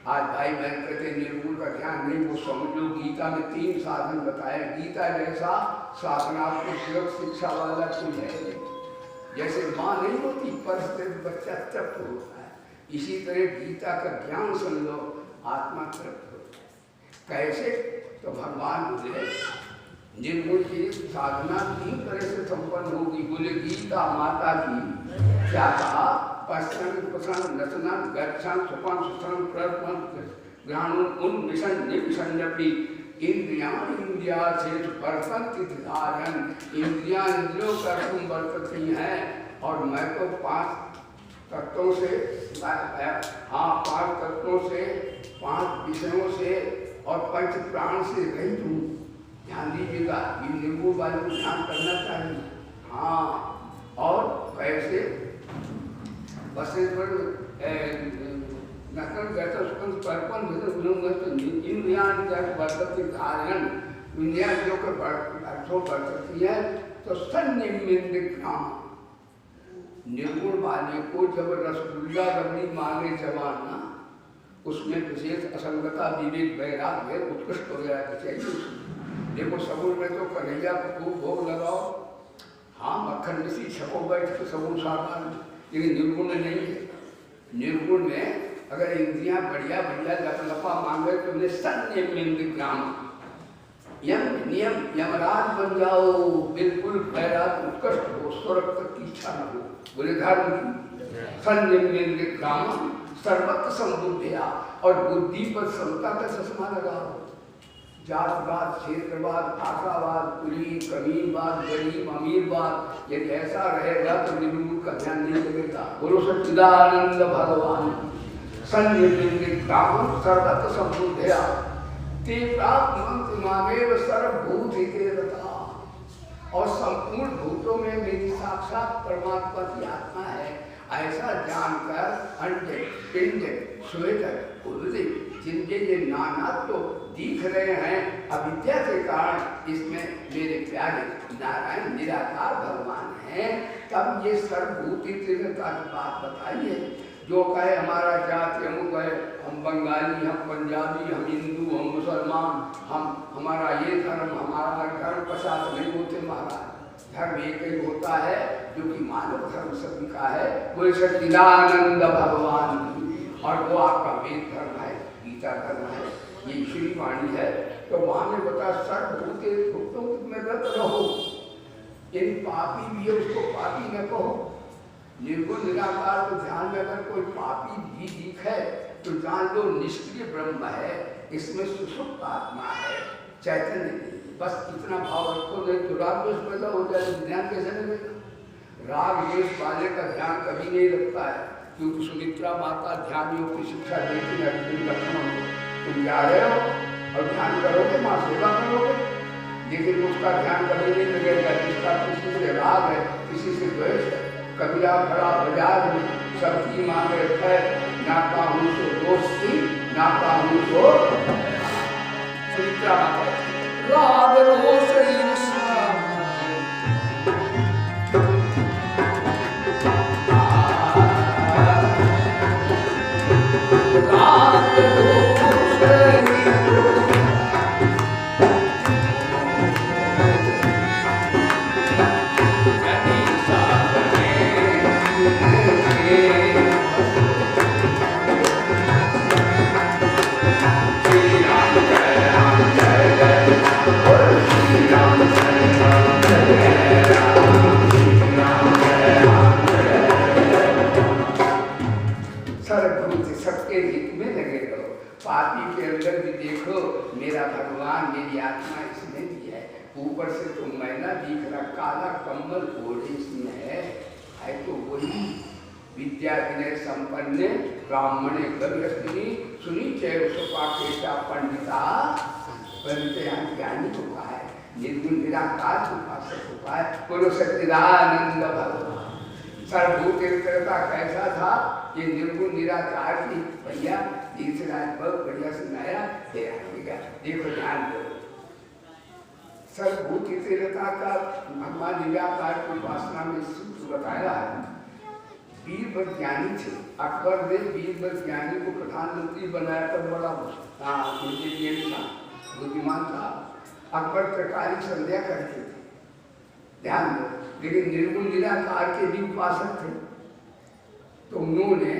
Speaker 1: आज भाई बहन कहते निर्गुण का ध्यान नहीं, वो समझ लो गीता में 3 साधन बताए। गीता जैसा साधनात्मक शिक्षा वाला कोई है नहीं। जैसे माँ नहीं होती परस्ते बच्चा तृप्त होता है, इसी तरह गीता का ज्ञान सुन लो आत्मा तृप्त होता है। कैसे? तो भगवान बोले निर्गुण की साधना 3 तरह से संपन्न होगी। बोले गीता माता की क्या कहा? पश्चन कुशन रचनन गच्छन सुपन सुसन प्रपन ग्रहण उन्मिशन निविशन्यपि इंद्रियान इंद्रिया से वर्तन। इंद्रियां इंद्रियों का तुम वर्तती हैं और मैं तो 5 तत्वों से, हाँ 5 तत्वों से, 5 विषयों से और 5 प्राण से रहित हूँ। ध्यान दीजिएगा, ये निर्गुण वाले को ध्यान करना चाहिए। हाँ, और कैसे? बसेश्वर नकल गैसा सुकन परपन इंद्रियान वर्तती धारण। इंद्रियां जो वर्तती है तो सन्निमिंदिग्राम। निर्गुण वाले को जब रसगुल्ला रबड़ी मांगे जवाना, उसमें विशेष असंगता विवेक वैराग्य उत्कृष्ट हो जाना चाहिए। देखो सगुन में तो कन्हैया को खूब भोग लगाओ, हाँ मक्खन मिश्री छपो बैठ के सगुन साकार, लेकिन निर्गुण में नहीं है। निर्गुण में अगर इंद्रियां बढ़िया बढ़िया लपलपा मांगे तो उन्हें सन्निमिंदिग्राम, यम नियम यमराज बन जाओ, बिल्कुल वैराग उत्कृष्ट हो, स्वर्ग तक की इच्छा न हो। बोले धर्म की सन्निमिंदिग्राम सर्वत्र संबुद्धिया, और बुद्धि पर समता का चश्मा लगाओ। जातवाद, क्षेत्रवाद, भाषावाद, कुली कमीनवाद, गरीब अमीरवाद, यदि ऐसा रहेगा तो निर्गुण का ध्यान नहीं लगेगा। बोलो सच्चिदानंद भगवान। सन्निमिंदिग्राम सर्वत्र संबुद्धिया ते प्राप्त मंत्र मामेव सर्वभूत हिते रता। और संपूर्ण भूतों में मेरी साक्षात परमात्मा की आत्मा है, ऐसा जानकर अंडे पिंड श्वेत उदय जिनके ये नाना तो दिख रहे हैं अविद्या के कारण, इसमें मेरे प्यारे नारायण निराकार भगवान हैं। तब ये सर्वभूति तीव्रता की बात बताइए। जो कहे हमारा जाति अमुक है, हम बंगाली, हम पंजाबी, हम हिंदू, हम मुसलमान, हमारा ये धर्म, हमारा धर्म 50 नहीं होते महाराज। धर्म एक ही होता है जो कि मानव धर्म सभी का है, वो सच्चिदानंद भगवान की। और वो आपका वेद धर्म है, गीता धर्म है, ये ईश्वरी वाणी है। तो वहां ने बता सर्वभूते भूतों में रत रहो। इन पापी भी है उसको पापी न कहो। निर्गुण निराकार को ध्यान में अगर कोई पापी भी दिखे तो जान लो निष्क्रिय ब्रह्म है, इसमें सुसुप्त आत्मा है, चैतन्य नहीं। बस इतना भाव रखो, नहीं तो राग द्वेष पैदा हो जाए तो ध्यान कैसे लगेगा? राग द्वेष वाले का ध्यान कभी नहीं लगता है, क्योंकि सुमित्रा माता ध्यान योग की शिक्षा देती है। तुम जा रहे हो और ध्यान करोगे, माँ सेवा करोगे, लेकिन उसका ध्यान कभी नहीं लगेगा। जिसका किसी से राग है, किसी से द्वेष है। कबीरा खड़ा बाजार में सबकी मांगे खैर, ना पाऊं सो दोस्ती, ना पाऊं सो सुमित्रा माता राग रोष ईर्ष्या। राग रोष Ram छाती के अंदर भी देखो मेरा भगवान, मेरी आत्मा इसमें भी है। ऊपर से तो मैला दिख रहा, काला कम्बल ओढ़े इसमें है तो वही विद्या विनय संपन्न ब्राह्मणे गव्यस्त्री सुनी चैव सुपाकेशा पंडिता। पंडित यहाँ ज्ञानी को कहा है, निर्गुण निराकार उपासक को कहा है। बोलो सच्चिदानंद भगवान। सर्वभूत एकता कैसा था, ये निर्गुण निराकार की भैया तीसरा बहुत बढ़िया सुनाया। देखो ध्यान दो, सर्वभूत एकता का भगवान निराकार की उपासना में सूत्र बताया है। बीरबल ज्ञानी थे, अकबर ने बीरबल ज्ञानी को प्रधानमंत्री बनाया तो बड़ा बुद्धिमान था। अकबर प्रकारी संध्या करते थे, ध्यान दो, लेकिन निर्गुण निराकार के भी उपासक थे। तो उन्होंने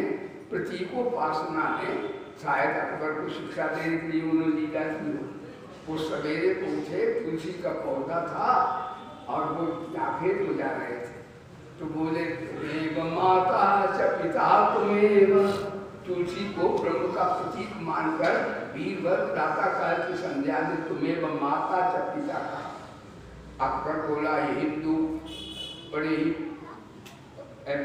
Speaker 1: प्रतीकोपासना में शायद अकबर को शिक्षा देने के लिए उन्होंने लीला की हो। वो सवेरे उठे, तुलसी का पौधा था और वो जाफेर को जा रहे थे, तो बोले देव माता च पिता तुमेव। तुलसी को ब्रह्म का प्रतीक मानकर बीरबल प्रातःकाल की संध्या में तुम्हें माता च पिता का। अकबर बोला ये हिंदू बड़े ही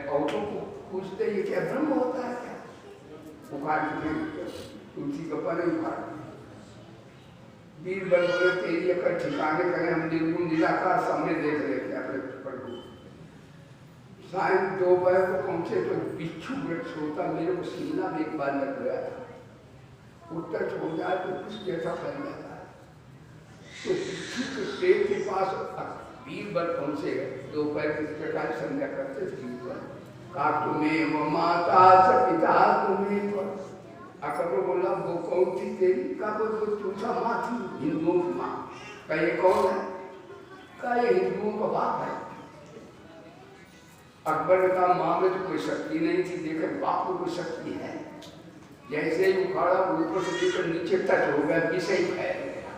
Speaker 1: औरों को पूछते ये क्या ब्रह्म होता है क्या? उखाड़ तुलसी का पन उखाड़। बीरबल बोले तेरी अकर ठिकाने करें, हम निर्गुण निराकार सामने देख रहे थे अपने प्रभु। सायं दोपहर को पहुंचे तो बिच्छू वृक्ष होता, मेरे को सीना में एक बार लग गया था। उत्तर हो जाए तो कुछ जैसा फैल जाता है। तो बिच्छू के पेड़ के पास बीरबल पहुंचे, दोपहर किस प्रकार संध्या करते थे बीरबल। कहा तुम्हें माता च पिता तुम्हें। अकबर बोला वो कौन थी तेरी? का वो तुलसा माँ थी, हिंदुओं की माँ। का ये कौन है? का ये हिंदुओं का बाप है। अकबर ने कहा माँ में तो कोई शक्ति नहीं थी, देखकर बाप में कोई शक्ति है। जैसे ही उखाड़ा ऊपर से लेकर नीचे टच हो गया, विषय फैल गया।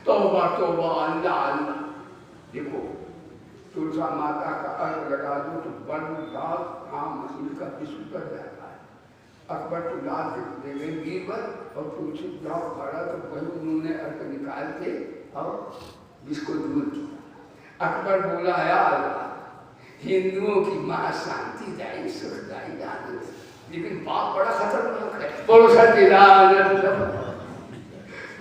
Speaker 1: तौबा तौबा अल्लाह अल्लाह। देखो तुलसा माता का अर्थ लगा दो तो बन दाल काम इनका विश्व कर जाता है। अकबर तो लाल के दे गए बीरबल और तुलसी जाओ खड़ा, तो वही उन्होंने अर्थ निकाल के और जिसको दूर किया। अकबर बोला यार हिंदुओं की माँ शांति दाई सुखदाई आनंद, लेकिन बाप बड़ा खतरनाक है। बोलो सच्चिदानंद।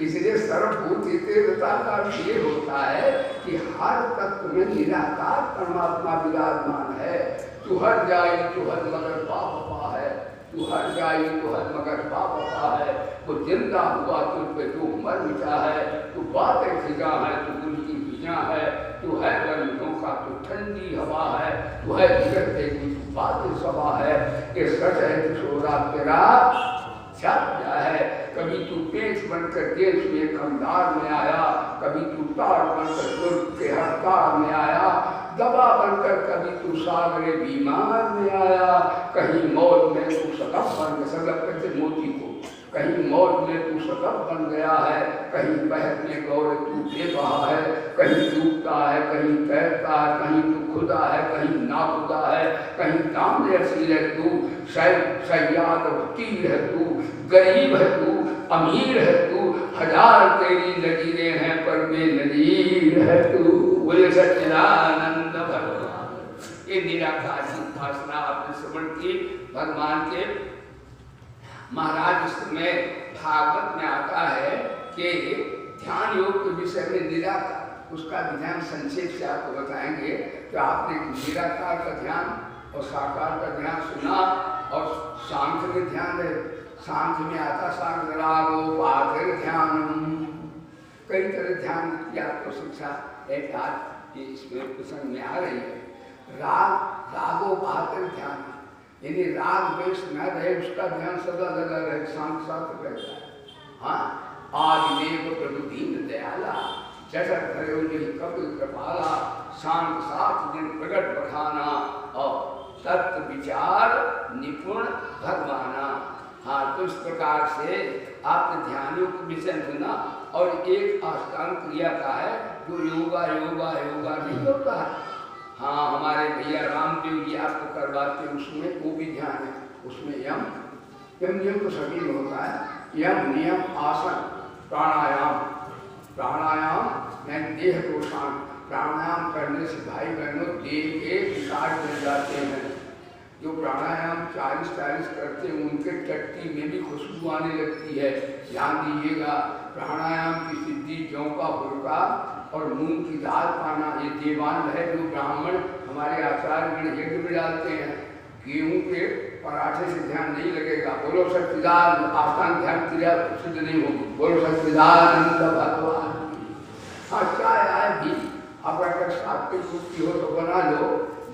Speaker 1: इसलिए सर्वभूत एकता का ये होता है कि हर तत्व में निराकार परमात्मा विराजमान है। तू हर जाई तू हर मगर बापा है, तू हर जाई तू हर मगर बापा है। वो जिंदा हुआ तुझ पे तू मर मिटा है, तू बातें खिजा है तू दिल की खिजा है, तू है गर्मियों का तू ठंडी हवा है, तू है जगत की तू बातें सभा है। ये सच है किशोरा तेरा क्या है। कभी तू पेच बनकर देश में खंडार में आया, कभी तू तार बनकर दुर्ग के हड़ताल में आया, दवा बनकर कभी तू सागरे बीमार में आया। कहीं मौत में तू सदफ बन गया, सदफ करते मोती को, कहीं मौत में तू सदफ बन गया है, कहीं बहर में गौर तू बेबहा है, कहीं डूबता है कहीं तैरता है, कहीं तू खुदा है कहीं ना खुदा है, कहीं तांबे असील है तू, सयाद तीर है तू, गरीब है तू, अमीर है तू, हजार तेरी नजीरें हैं पर बेनजीर है तू। बोले सच्चिदानंद भगवान। ये निराकार की उपासना आपने श्रवण की। भगवान के महाराज इसमें भागवत में आता है कि ध्यान योग के विषय में निराकार, उसका ध्यान संक्षेप से आपको बताएंगे। तो आपने निराकार का ध्यान और साकार का ध्यान सुना, और सांख्य में ध्यान है, सांख्य में आता सांख्य रागो पातिर ध्यान, कई तरह ध्यान की आपको शिक्षा एक आज इसमें प्रसंग में आ रही है। राग रागो पातिर ध्यान, यानी राग द्वेष न रहे, उसका ध्यान सदा लगा रहे, शांत शांत रहता है। हाँ, आदिदेव प्रभु दीन दयाला, जगत भयो नहीं कपिल कृपाला, शांत सात दिन प्रगट बखाना, और तत्व विचार निपुण भगवाना। हाँ, तो इस प्रकार से आपने ध्यानियों को विषय सुना, और एक अष्टांग क्रिया का है जो योगा योगा योगा नहीं होता है। हाँ, हमारे भैया रामदेव जी आपको करवाते, उसमें वो भी ध्यान है, उसमें यम यम यम तो सभी में होता है, यम नियम आसन प्राणायाम, प्राणायाम यानी देह को शांत, प्राणायाम करने से भाई बहनों देह के विकार मिल जाते हैं। जो प्राणायाम 40-40 करते हैं उनके टट्टी में भी खुशबू आने लगती है। ध्यान दीजिएगा, प्राणायाम की सिद्धि जौ का फुलका और मूंग की दाल पाना, ये देवान है जो ब्राह्मण हमारे आचार्य यज्ञ में डालते हैं। गेहूं के पराठे से ध्यान नहीं लगेगा। बोलो सच्चिदानंद, आसान ध्यान क्रिया सिद्ध नहीं होगी। बोलो सच्चिदानंद भगवान। हाँ, चाय आए भी अब अगर सात्विक दूध की हो तो बना लो,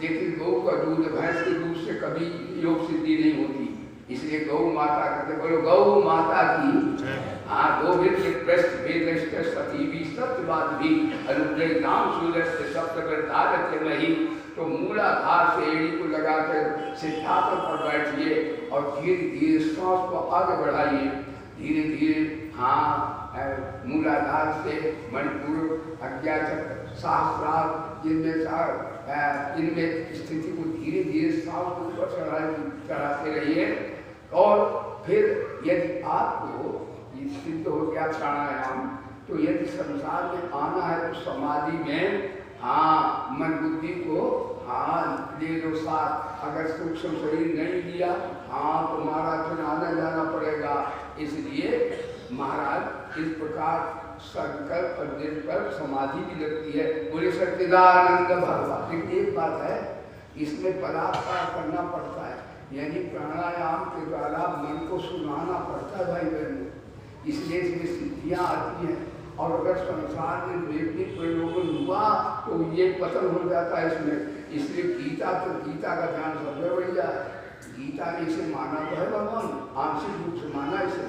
Speaker 1: लेकिन गौ का दूध, भैंस के दूध से कभी योग सिद्धि नहीं होती। इसलिए गौ माता कहते, बोलो गौ माता की। हाँ, गोविंद के प्रश्न वेद सती भी सत्यवाद भी अनुग्रह नाम सूरज से सप्तगत नहीं। तो मूलाधार से एड़ी को लगाकर सिद्धांत पर बैठिए और धीरे धीरे सांस को आगे बढ़ाइए। धीरे धीरे हाँ, मूलाधार से मणिपुर, अज्ञाचक्र, सहस्रार, इनमें स्थिति को धीरे धीरे सांस को ऊपर चढ़ाते रहिए। और फिर यदि आपको सिद्ध हो गया प्राणायाम, तो यदि संसार में आना है तो समाधि में हाँ मन बुद्धि को हाँ ले लो साथ। अगर सूक्ष्म शरीर नहीं लिया हाँ तो महाराज फिर आना जाना पड़ेगा। इसलिए महाराज इस प्रकार संकल्प और निर्कल्प समाधि भी लगती है। बोले सच्चिदानंद भगवान। लेकिन एक बात है, इसमें बलात्कार करना पड़ता है, यानी प्राणायाम के द्वारा मन को सुनाना पड़ता है भाई बहनों। इसलिए इसमें सिद्धियाँ आती हैं। और अगर संसार में वैज्ञानिक प्रयोजन हुआ तो ये पतन हो जाता है इसमें। इसलिए गीता का ध्यान सबसे बढ़िया है। गीता ने इसे माना तो है भगवान, आंशिक रूप से माना इसे,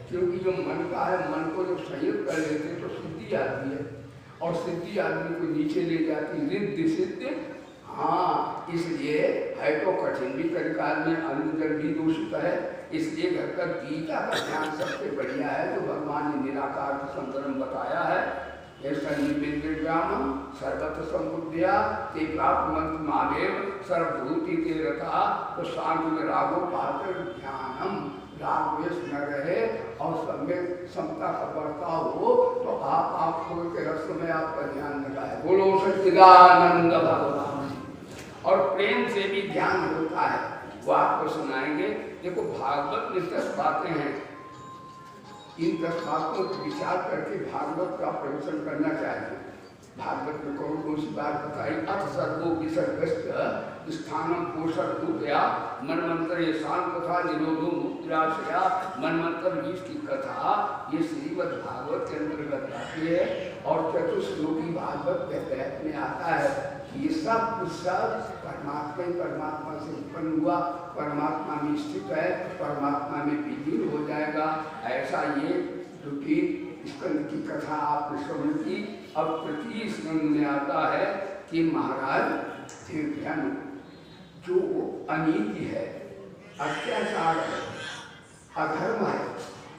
Speaker 1: क्योंकि जो मन का है, मन को जब संयत कर लेते तो सिद्धि आती है, और सिद्धि आदमी को नीचे ले जाती, रिद्धि सिद्धि। हाँ, इसलिए है तो कठिन भी कलिकाल में, अन्न जल भी दूषित है। इसलिए घर का गीता का ध्यान सबसे बढ़िया है, जो भगवान ने निराकार के संदर्भ में बताया है। सर्वत्र संबुद्धिया ते प्राप्त मंत्र महादेव सर्वभूति के रथा। तो शांति में रागो पात्र ध्यानम, राग वेश न रहे और सम्यक समता का बर्ताव हो, तो आप खोल के रस में आपका ध्यान लगाए। बोलो सच्चिदानंद भगवान। और प्रेम से भी ध्यान होता है, वो आपको सुनाएंगे। देखो भागवत में 10 बातें हैं, इन 10 बातों को विचार करके भागवत का प्रवचन करना चाहिए। भागवत में कौन सी बात बताई? अथ सर्वो विसर्गस्त स्थानम पोषक रूपया मनमंत्र शांत कथा निरोधो मुक्तिराशया। मनमंत्र 20 की कथा ये श्रीमद् भागवत के अंतर्गत आती है और चतुश्लोकी भागवत के तहत में आता है। ये सब परमात्मा ही परमात्मा से उत्पन्न हुआ, परमात्मा में स्थित है, परमात्मा में विलीन हो जाएगा। ऐसा ये दुखी स्कंद की कथा आपने श्रवण की। अब प्रति स्कंद में आता है कि महाराज देवज्ञान जो अनीति है, अत्याचार है, अधर्म है,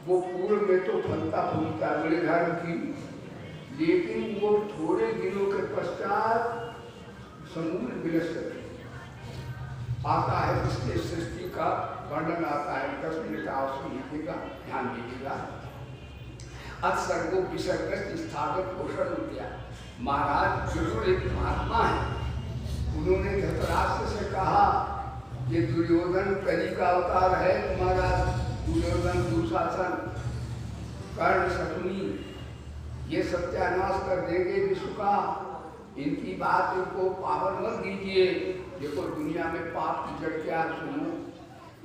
Speaker 1: वो पूर्व में तो फलता फूलता बड़े धर्म की, लेकिन वो थोड़े दिनों के पश्चात समूल विलसित आता है। इसके सृष्टि का वर्णन आता है। 10 मिनट आप सुनिएगा, ध्यान दीजिएगा। अथ सर्गो विसर्गस्त स्थागत पोषण किया। महाराज जरूर एक महात्मा है, उन्होंने धृतराष्ट्र से कहा कि दुर्योधन कली का अवतार है तुम्हारा। दुर्योधन दुशासन कर्ण शकुनी ये सत्यानाश कर देंगे विश्व का, इनकी बात इनको पावर मत दीजिए। देखो दुनिया में पाप की जड़ क्या सुनो,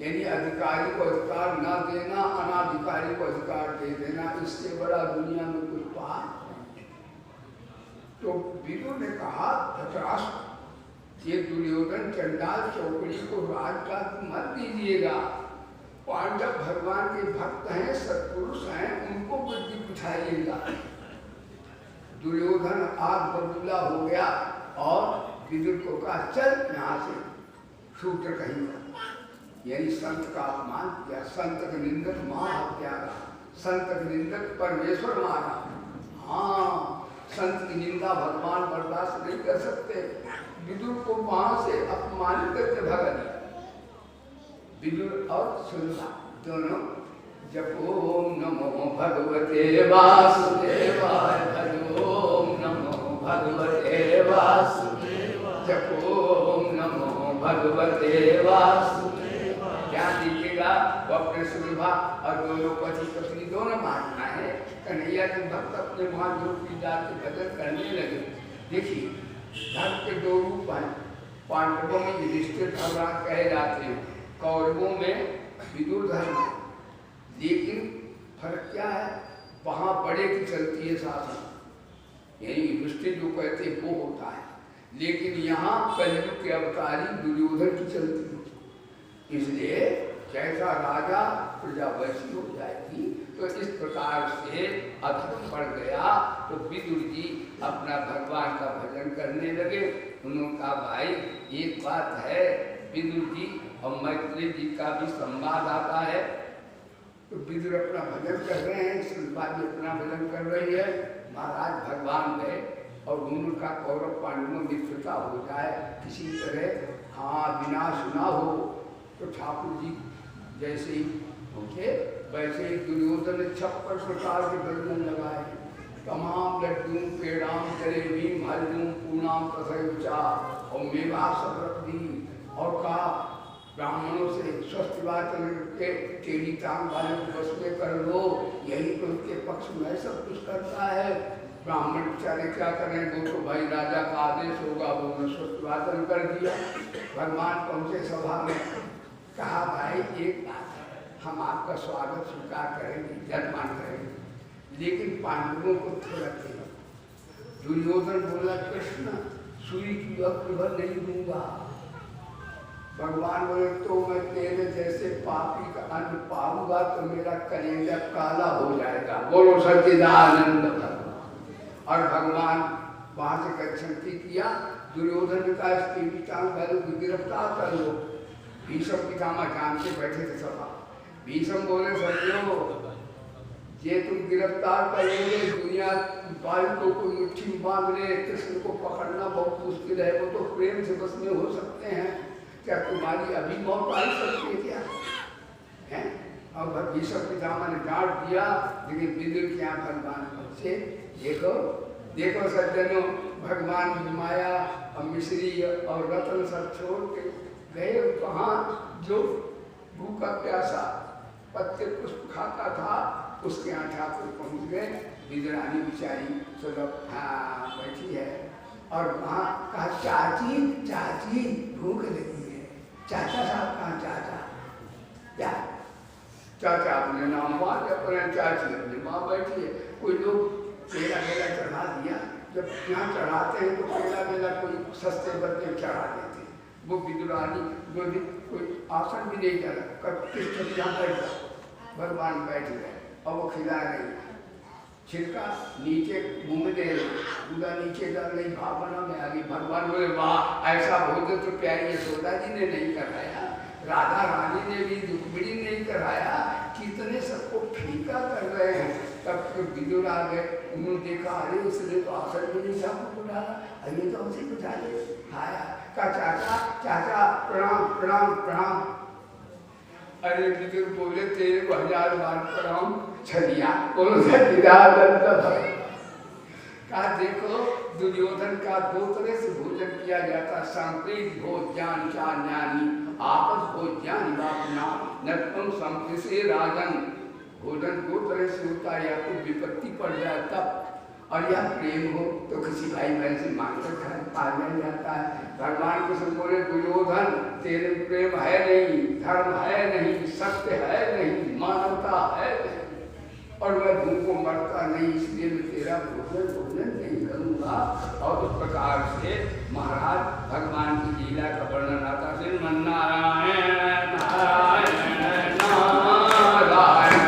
Speaker 1: यानी अधिकारी को अधिकार न देना, अनाधिकारी को अधिकार दे देना, इससे बड़ा दुनिया में कुछ पाप। तो विदुर ने कहा धृतराष्ट्र ये दुर्योधन चंडाल चौकड़ी को राजपाट मत दीजिएगा। पांडव भगवान के भक्त हैं, सत्पुरुष हैं, उनको बुद्धि बिठाइएगा। दुर्योधन आग बबूला हो गया और विदुर को कहा चल यहाँ से, शूद्र कहीं का, यानी संत का अपमान किया। संत का निंदक महाहत्या, संत का निंदक परमेश्वर माना। हाँ, संत की निंदा भगवान बर्दाश्त नहीं कर सकते। विदुर को वहां से अपमानित करके भगा दिया। विदुर और सुनला दोनों जपो नमो भगवते वासुदेवाय, भजो नमो भगवते वासुदेवाय, जपो नमो भगवते वासुदेवाय। क्या दीजिएगा वो अपने सुविधा और दोनों पति पत्नी दोनों बांटना है। कन्हैया के भक्त अपने वहां झोपड़ी डाल के भजन करने लगे। देखिए धर्म के दो रूप हैं। पांडवों में युधिष्ठिर धर्मराज कहे जाते हैं, कौरवों में विदुर धर्म। लेकिन फर्क क्या है, वहां बड़े की चलती है शासन, यही युधिष्ठिर जो कहते हैं वो होता है। लेकिन यहाँ कलयुग के अवतारी दुर्योधन की चलती है। इसलिए जैसा राजा प्रजा वैसी हो जाएगी। तो इस प्रकार से अधर्म बढ़ गया। तो विदुर जी अपना भगवान का भजन करने लगे। उन्होंने कहा भाई एक बात है, विदुर जी और मैत्री जी का भी संवाद आता है। तो विदुर अपना भजन कर रहे हैं, शिल्पा जी अपना भजन कर रही है। महाराज भगवान गए और उनका कौरव पांडवों मित्रता हो जाए किसी तरह, हाँ विनाश ना हो। तो ठाकुर जी जैसे ही पहुँचे वैसे ही दुर्योधन ने 56 प्रकार के व्यंजन लगाए। तमाम लड्डू पेड़ाम जलेबी हलूम पूर्णाम तथा और मेवा सब रख दी। और कहा ब्राह्मणों से स्वस्थ वाचन के टेढ़ी टांग वाले को बस में कर लो, यही तो उनके पक्ष में सब कुछ करता है। ब्राह्मण बेचारे क्या करें, वो तो भाई राजा का आदेश होगा, वो ने स्वस्थ वाचन कर दिया। भगवान पहुँचे सभा में, कहा भाई एक बात, हम आपका स्वागत स्वीकार करेंगे, जन्मान करेंगे, लेकिन पांडवों को थोड़ा देगा। दुर्योधन बोला कृष्ण सुई की अक्ल भर नहीं दूंगा। भगवान बोले तो मैं तेरे जैसे पापी का अन्न पाऊंगा तो मेरा कलेजा काला हो जाएगा। बोलो सच्चिदानंद भगवान। और भगवान वहां से गच्छन्ति किया। दुर्योधन ने कहा इसकी टांग वालों को गिरफ्तार कर लो। भीष्म पितामह जान के बैठे थे सभा। भीष्म बोले समझो, ये तुम गिरफ्तार करोगे, दुनिया बालकों को मुट्ठी में बांध ले, कृष्ण को पकड़ना बहुत मुश्किल है, वो तो प्रेम से बस में हो सकते हैं। क्या तुम्हारी अभी मौत आ सकती है क्या है? और भीष्म पितामह ने डांट दिया। लेकिन विदुर के यहाँ भगवान पहुंचे। देखो देखो सज्जनों, भगवान माया और मिश्री और रतन सब छोड़ के गए कहाँ, जो भूखा प्यासा पत्ते पुष्प खाता था उसके यहाँ ठाकुर पहुँच गए। विदुरानी बिचारी सब हाँ बैठी है। और वहाँ कहा चाची चाची भूख लगी है। चाचा साहब कहाँ चाचा? क्या चाचा अपने नाम बात, अपने चाची अपने माँ बैठी है। कोई लोग केला मेला चढ़ा दिया, जब यहाँ चढ़ाते हैं तो केला मेला कोई सस्ते बदले चढ़ा देते। वो विदुरानी जो भी कोई आसन भी नहीं चला, कब किस यहाँ बैठ जाओ, भगवान बैठ गए और वो खिला रही। छिड़का नीचे मुँह में दे रही, पूरा नीचे डाल रही, भावना में आ गई। भगवान बोले वाह, ऐसा भोजन तो प्यारी यशोदा जी ने नहीं कराया, राधा रानी ने भी रुक्मिणी ने नहीं कराया, कितने सबको फीका कर रहे हैं। तब तो विदुर आ गए, उन्होंने देखा अरे उसने तो आसन भी नहीं सबको डाला, अरे तो उसे बुझा दे। आया का चाचा चाचा प्रणाम प्रणाम प्रणाम। अरे विदुर बोले तेरे को 1000 बार प्रणाम। छलिया बोलो सच्चिदानंद भगवान। कहा देखो दुर्योधन का 2 तरह से भोजन किया जाता, सांप्रीत भोज ज्ञान ज्ञानी, आपस भोज ज्ञानी बापना नत्म संप्रसे राजन। भोजन 2 तरह से होता है, या तो विपत्ति पड़ जाए तब, और या प्रेम हो तो किसी भाई बहन से मांगकर पा जाता है। भगवान को सब बोले दुर्योधन तेरे प्रेम है नहीं, धर्म है नहीं, सत्य है नहीं, मानवता है नहीं, और मैं भूखों मरता नहीं, इसलिए मैं तेरा भोजन नहीं करूँगा। और उस प्रकार से महाराज भगवान की लीला का वर्णन आता है। नारायण नारायण नारायण
Speaker 2: नारायण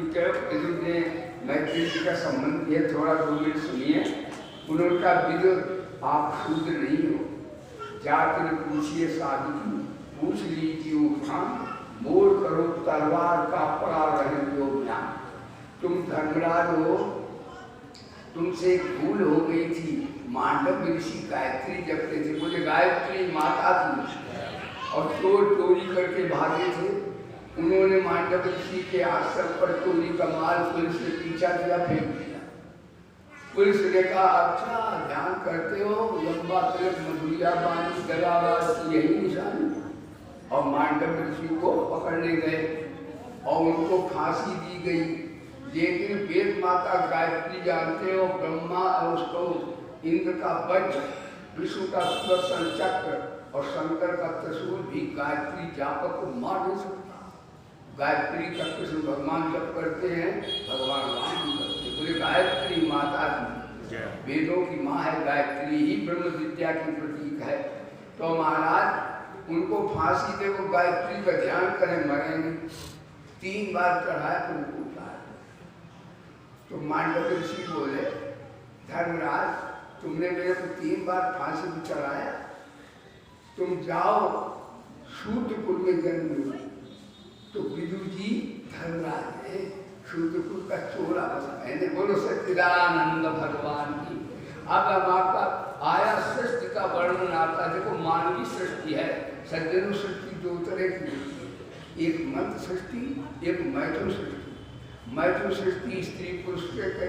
Speaker 1: ठीक है, विदुर ने मैत्री जी का संबंध किया, थोड़ा 2 मिनट सुनिए। उन्होंने कहा विदुर आप शूद्र नहीं हो, जाकर पूछिए साधु की, पूछ लीजिए उठान, मोड़ करो तलवार का पड़ा रहे जो ज्ञान। तुम धर्मराज हो, तुमसे एक भूल हो गई थी, मांडव ऋषि गायत्री जपते थे, बोले गायत्री माता थी और चोर चोरी करके भागे थे। उन्होंने मांडव ऋषि के आश्रम पर चोरी का माल पुलिस ने पीछा किया, फेंक दिया। पुलिस ने कहा अच्छा ध्यान करते हो, लंबा तिलक मधुरिया बानी गलाबाज यही निशानी, और मांडव ऋषि को पकड़ने गए और उनको फांसी दी गई। लेकिन वेद माता गायत्री जानते हो, ब्रह्मा और उसको इंद्र का वज्र, विष्णु का सुदर्शन चक्र और शंकर का त्रिशूल भी गायत्री जापक को मार नहीं सकता। गायत्री का कृष्ण भगवान जब करते हैं, भगवान राम भी करते। बोले गायत्री माता की, वेदों की माँ है गायत्री, ही ब्रह्म विद्या की प्रतीक है। तो महाराज उनको फांसी दे, वो गायत्री का ध्यान करें, मरेंगे। 3 बार चढ़ाया तो उनको उतार। तो मांडव ऋषि बोले धर्मराज तुमने मेरे को 3 बार फांसी में चढ़ाया, तुम जाओ शूद्रकुल में जन्म लो। तो विदुर जी धर्मराज है, शूद्रकुल का चोला मैंने, बोलो सच्चिदानंद भगवान की। अब आपका आया सृष्टि का वर्णन आता है। देखो मानवीय सृष्टि है, सज्जनों सृष्टि 2 तरह की होती है, एक मंत्र सृष्टि, एक मैथुन सृष्टि। मैथुन सृष्टि स्त्री पुरुष के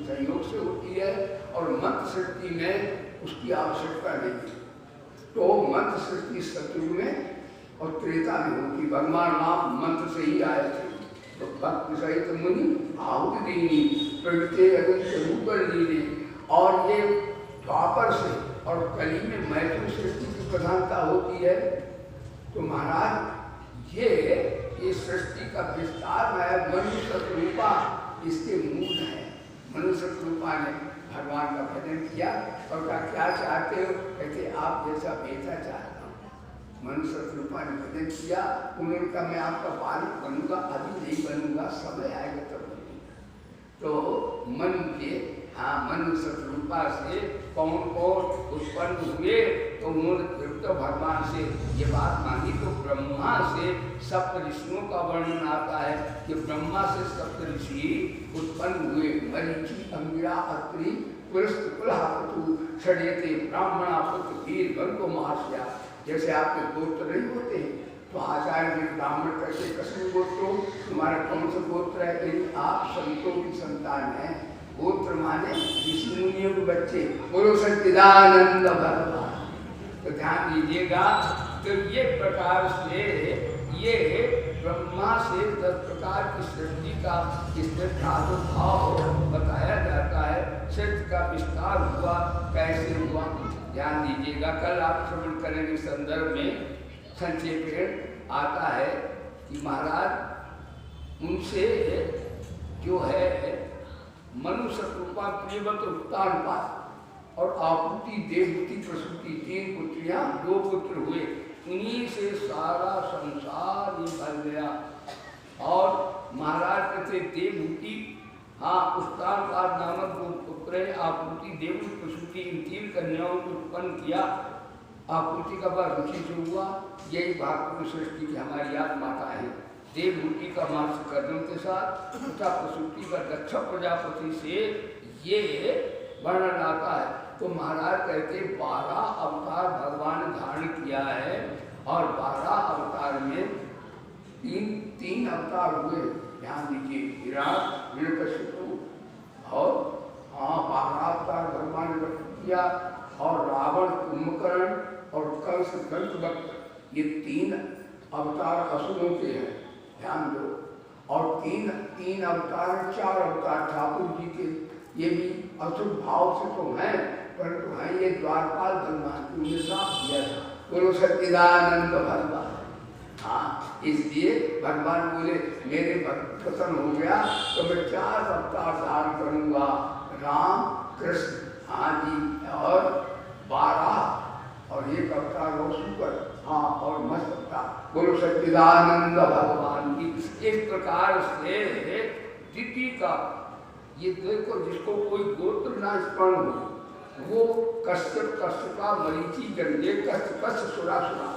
Speaker 1: संयोग से होती है और मंत्र सृष्टि में उसकी आवश्यकता नहीं है। तो मंत्र सृष्टि सतयुग में और त्रेता में होती। भगवान राम मंत्र से ही आए थे। तो भक्त सहित मुनि आहुति दीनी प्रगटे अगंत रूप लीने, और ये द्वापर से और कली में मैथुन सृष्टि की प्रधानता होती है। तो महाराज ये सृष्टि का विस्तार है, मनुष्य रूपा इसके मूल है। मनुष्य रूपा ने भगवान का भजन किया और कहा क्या चाहते हो, कहते आप जैसा बेटा चाहता हूँ। मनुष्य रूपा ने भजन किया, उन्होंने कहा मैं आपका बालक बनूंगा, अभी नहीं बनूंगा, समय आएगा तब बनूंगा। तो मन के मनुष्य रूपा से कौन कौन उत्पन्न हुए, तो उन्होंने तो भगवान से ये बात मांगी। तो ब्रह्मा से सप्त ऋषियों का वर्णन आता है कि ब्रह्मा से सप्त ऋषि उत्पन्न हुए। मरीचि अंगिरा अत्रि पुरस्त कुलहातु षड्यते ब्राह्मणा पुत्र वीर गंगो महास्या। जैसे आपके गोत्र नहीं होते हैं, तो आचार्य जी ब्राह्मण कैसे कसम गोत्रो, तुम्हारा कौन सा गोत्र है? यदि आप संतों की संतान है, गोत्र माने ऋषि मुनियों के बच्चे। बोलो सच्चिदानंद भगवान। तो ध्यान दीजिएगा, तो ये प्रकार से ये ब्रह्मा से 10 प्रकार की सृष्टि का इसमें प्रादुर्भाव बताया जाता है। सृष्टि का विस्तार हुआ, कैसे हुआ, ध्यान दीजिएगा। कल आप श्रवण करेंगे संदर्भ में संक्षेप आता है कि महाराज उनसे जो है मनुष्य रूपा प्रियवत उत्तानपात और आपूति देवहूति प्रसूति 3 पुत्रियां, 2 पुत्र हुए। उन्हीं से सारा संसार ही भर गया। और महाराज कहते देवहूति, उत्तानपाद नामक 2 पुत्र, आपूति देवहूति प्रसूति, इन 3 कन्याओं को उत्पन्न किया। आपूति का बाद ऋषि से हुआ। यही भाग सृष्टि की हमारी याद माता है। देवहूति का मांस कर्दम के साथ तथा प्रसूति का दक्ष प्रजापति से ये वर्णन आता है। तो महाराज कहते 12 अवतार भगवान ने धारण किया है और 12 अवतार में तीन अवतार हुए। ध्यान दीजिए, हिरण्यकशिपु और 12 अवतार भगवान ने किया, और रावण, कुंभकर्ण और कंस गंधवक्र, ये 3 अवतार असुरों के हैं। ध्यान दो। और 3 अवतार, 4 अवतार ठाकुर जी के, ये भी असुर भाव से तो हैं, परंतु हैं ये द्वारपाल भगवान की, उन्हें साफ दिया था। बोलो सच्चिदानंद भगवान। इसलिए भगवान बोले मेरे भक्त प्रसन्न हो गया तो मैं 4 अवतार धारण करूंगा, राम, कृष्ण, और 12 और 1 अवतार हो सुपर, और मस्त अवतार। बोलो सच्चिदानंद भगवान की। इस प्रकार से का, ये देखो जिसको कोई गोत्र ना स्मरण हो, वो कश्यप का मरीचि गंगे कश्य सुरासुरा,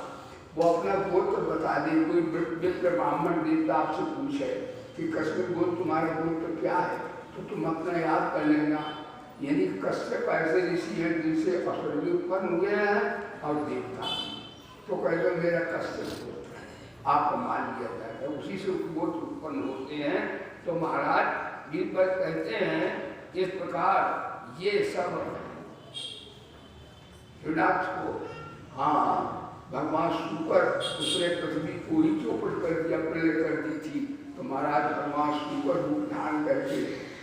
Speaker 1: वो अपना गोत्र बता दे। कोई विप्र ब्राह्मण देवता से पूछे कि कश्यप गोत्र तुम्हारा गोत्र क्या है, तो तुम अपना याद कर लेना। यानी कश्यप ऐसे ऋषि हैं जिनसे असुर भी उत्पन्न हुए हैं और देवता, तो कहते मेरा कश्यप गोत्र है, आपको मान लिया जाएगा, उसी से गोत्र उत्पन्न होते हैं। तो महाराज बीरबल कहते हैं इस प्रकार ये सब हिरणाक्ष को, हाँ भगवान शुकर दूसरे पृथ्वी को ही चौपट कर दिया, प्रलय कर दी थी। तो महाराज भगवान शुकर रूप धारण करके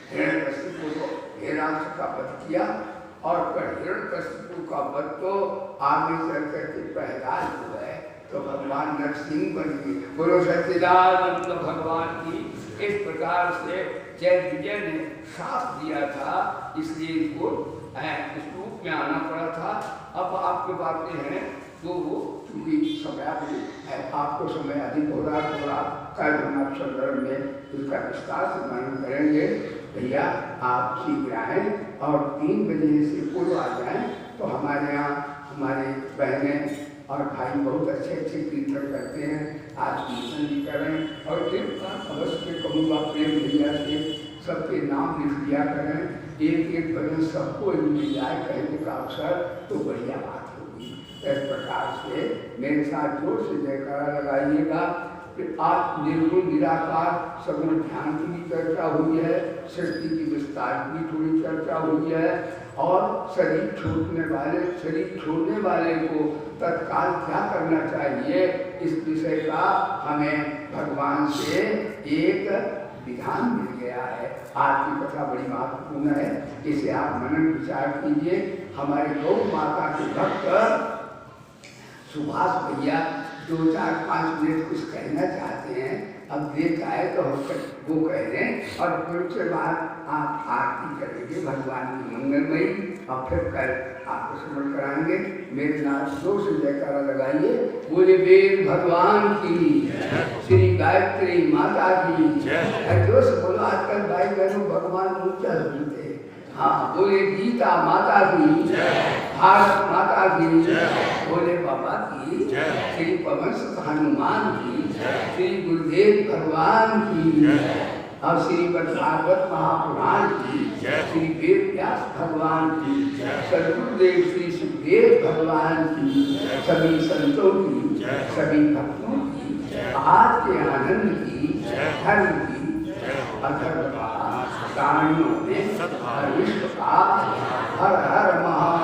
Speaker 1: हिरण्यकशिपु को हिरणाक्ष का वध किया, और हिरण्यकशिपु का वध तो आगे चल करके प्रहलाद जो है तो भगवान नरसिंह बन गए। बोलो सच्चिदानंद भगवान की। इस प्रकार से जय विजय ने साथ दिया था, इसलिए इनको इस रूप में आना पड़ा था। अब आपकी बातें हैं तो चूंकि समय है, आपको समय अधिक हो रहा, थोड़ा कल हम आप संदर्भ में इसका विस्तार से वर्णन करेंगे। भैया आप शीघ्र आएँ और 3 बजे से पूर्व आ जाएं, तो हमारे यहाँ हमारे बहनें और भाई बहुत अच्छे अच्छे कीर्तन करते हैं, आज कीर्तन भी करें। और कीर्तन अवश्य कहूँगा प्रेम भैया से सबके नाम लिख दिया करें, एक एक भजन सबको मिल जाए कहने का अवसर, तो बढ़िया बात होगी। इस प्रकार से मेरे साथ जोर से जयकारा लगाइएगा कि आज निर्गुण निराकार सगुण ध्यान की भी चर्चा हुई है, सृष्टि की विस्तार की थोड़ी चर्चा हुई है, और शरीर छोड़ने वाले को तत्काल क्या करना चाहिए, इस विषय का हमें भगवान से एक विधान मिल गया है। आज की कथा बड़ी महत्वपूर्ण है, इसे आप मनन विचार कीजिए। हमारे गौ माता के भक्त सुभाष भैया 2-4-5 मिनट कुछ कहना चाहते हैं, अब देख आए तो वो कह रहे हैं, और फिर उसके बाद आप आरती करेंगे भगवान की मंगलमयी, और फिर कल आपको स्मरण कराएंगे। मेरे नाम जोर से जयकारा लगाइए। बोले वेद भगवान की, श्री गायत्री माता की जोर से बोलो। आजकल भाई बहनों भगवान ऊंचा सुनते, हाँ बोले गीता माता की, भारत माता की, बोले बाबा की, श्री पवन सुत हनुमान की, श्री गुरुदेव भगवान की, और श्री भागवत महापुराण की, श्री वेद व्यास भगवान की, सदगुरुदेव श्री सुखदेव भगवान की, सभी संतों की, सभी भक्तों की, आज के आनंद की, धर्म की, अधर्म का, प्राणियों में, विश्व का, हर हर महा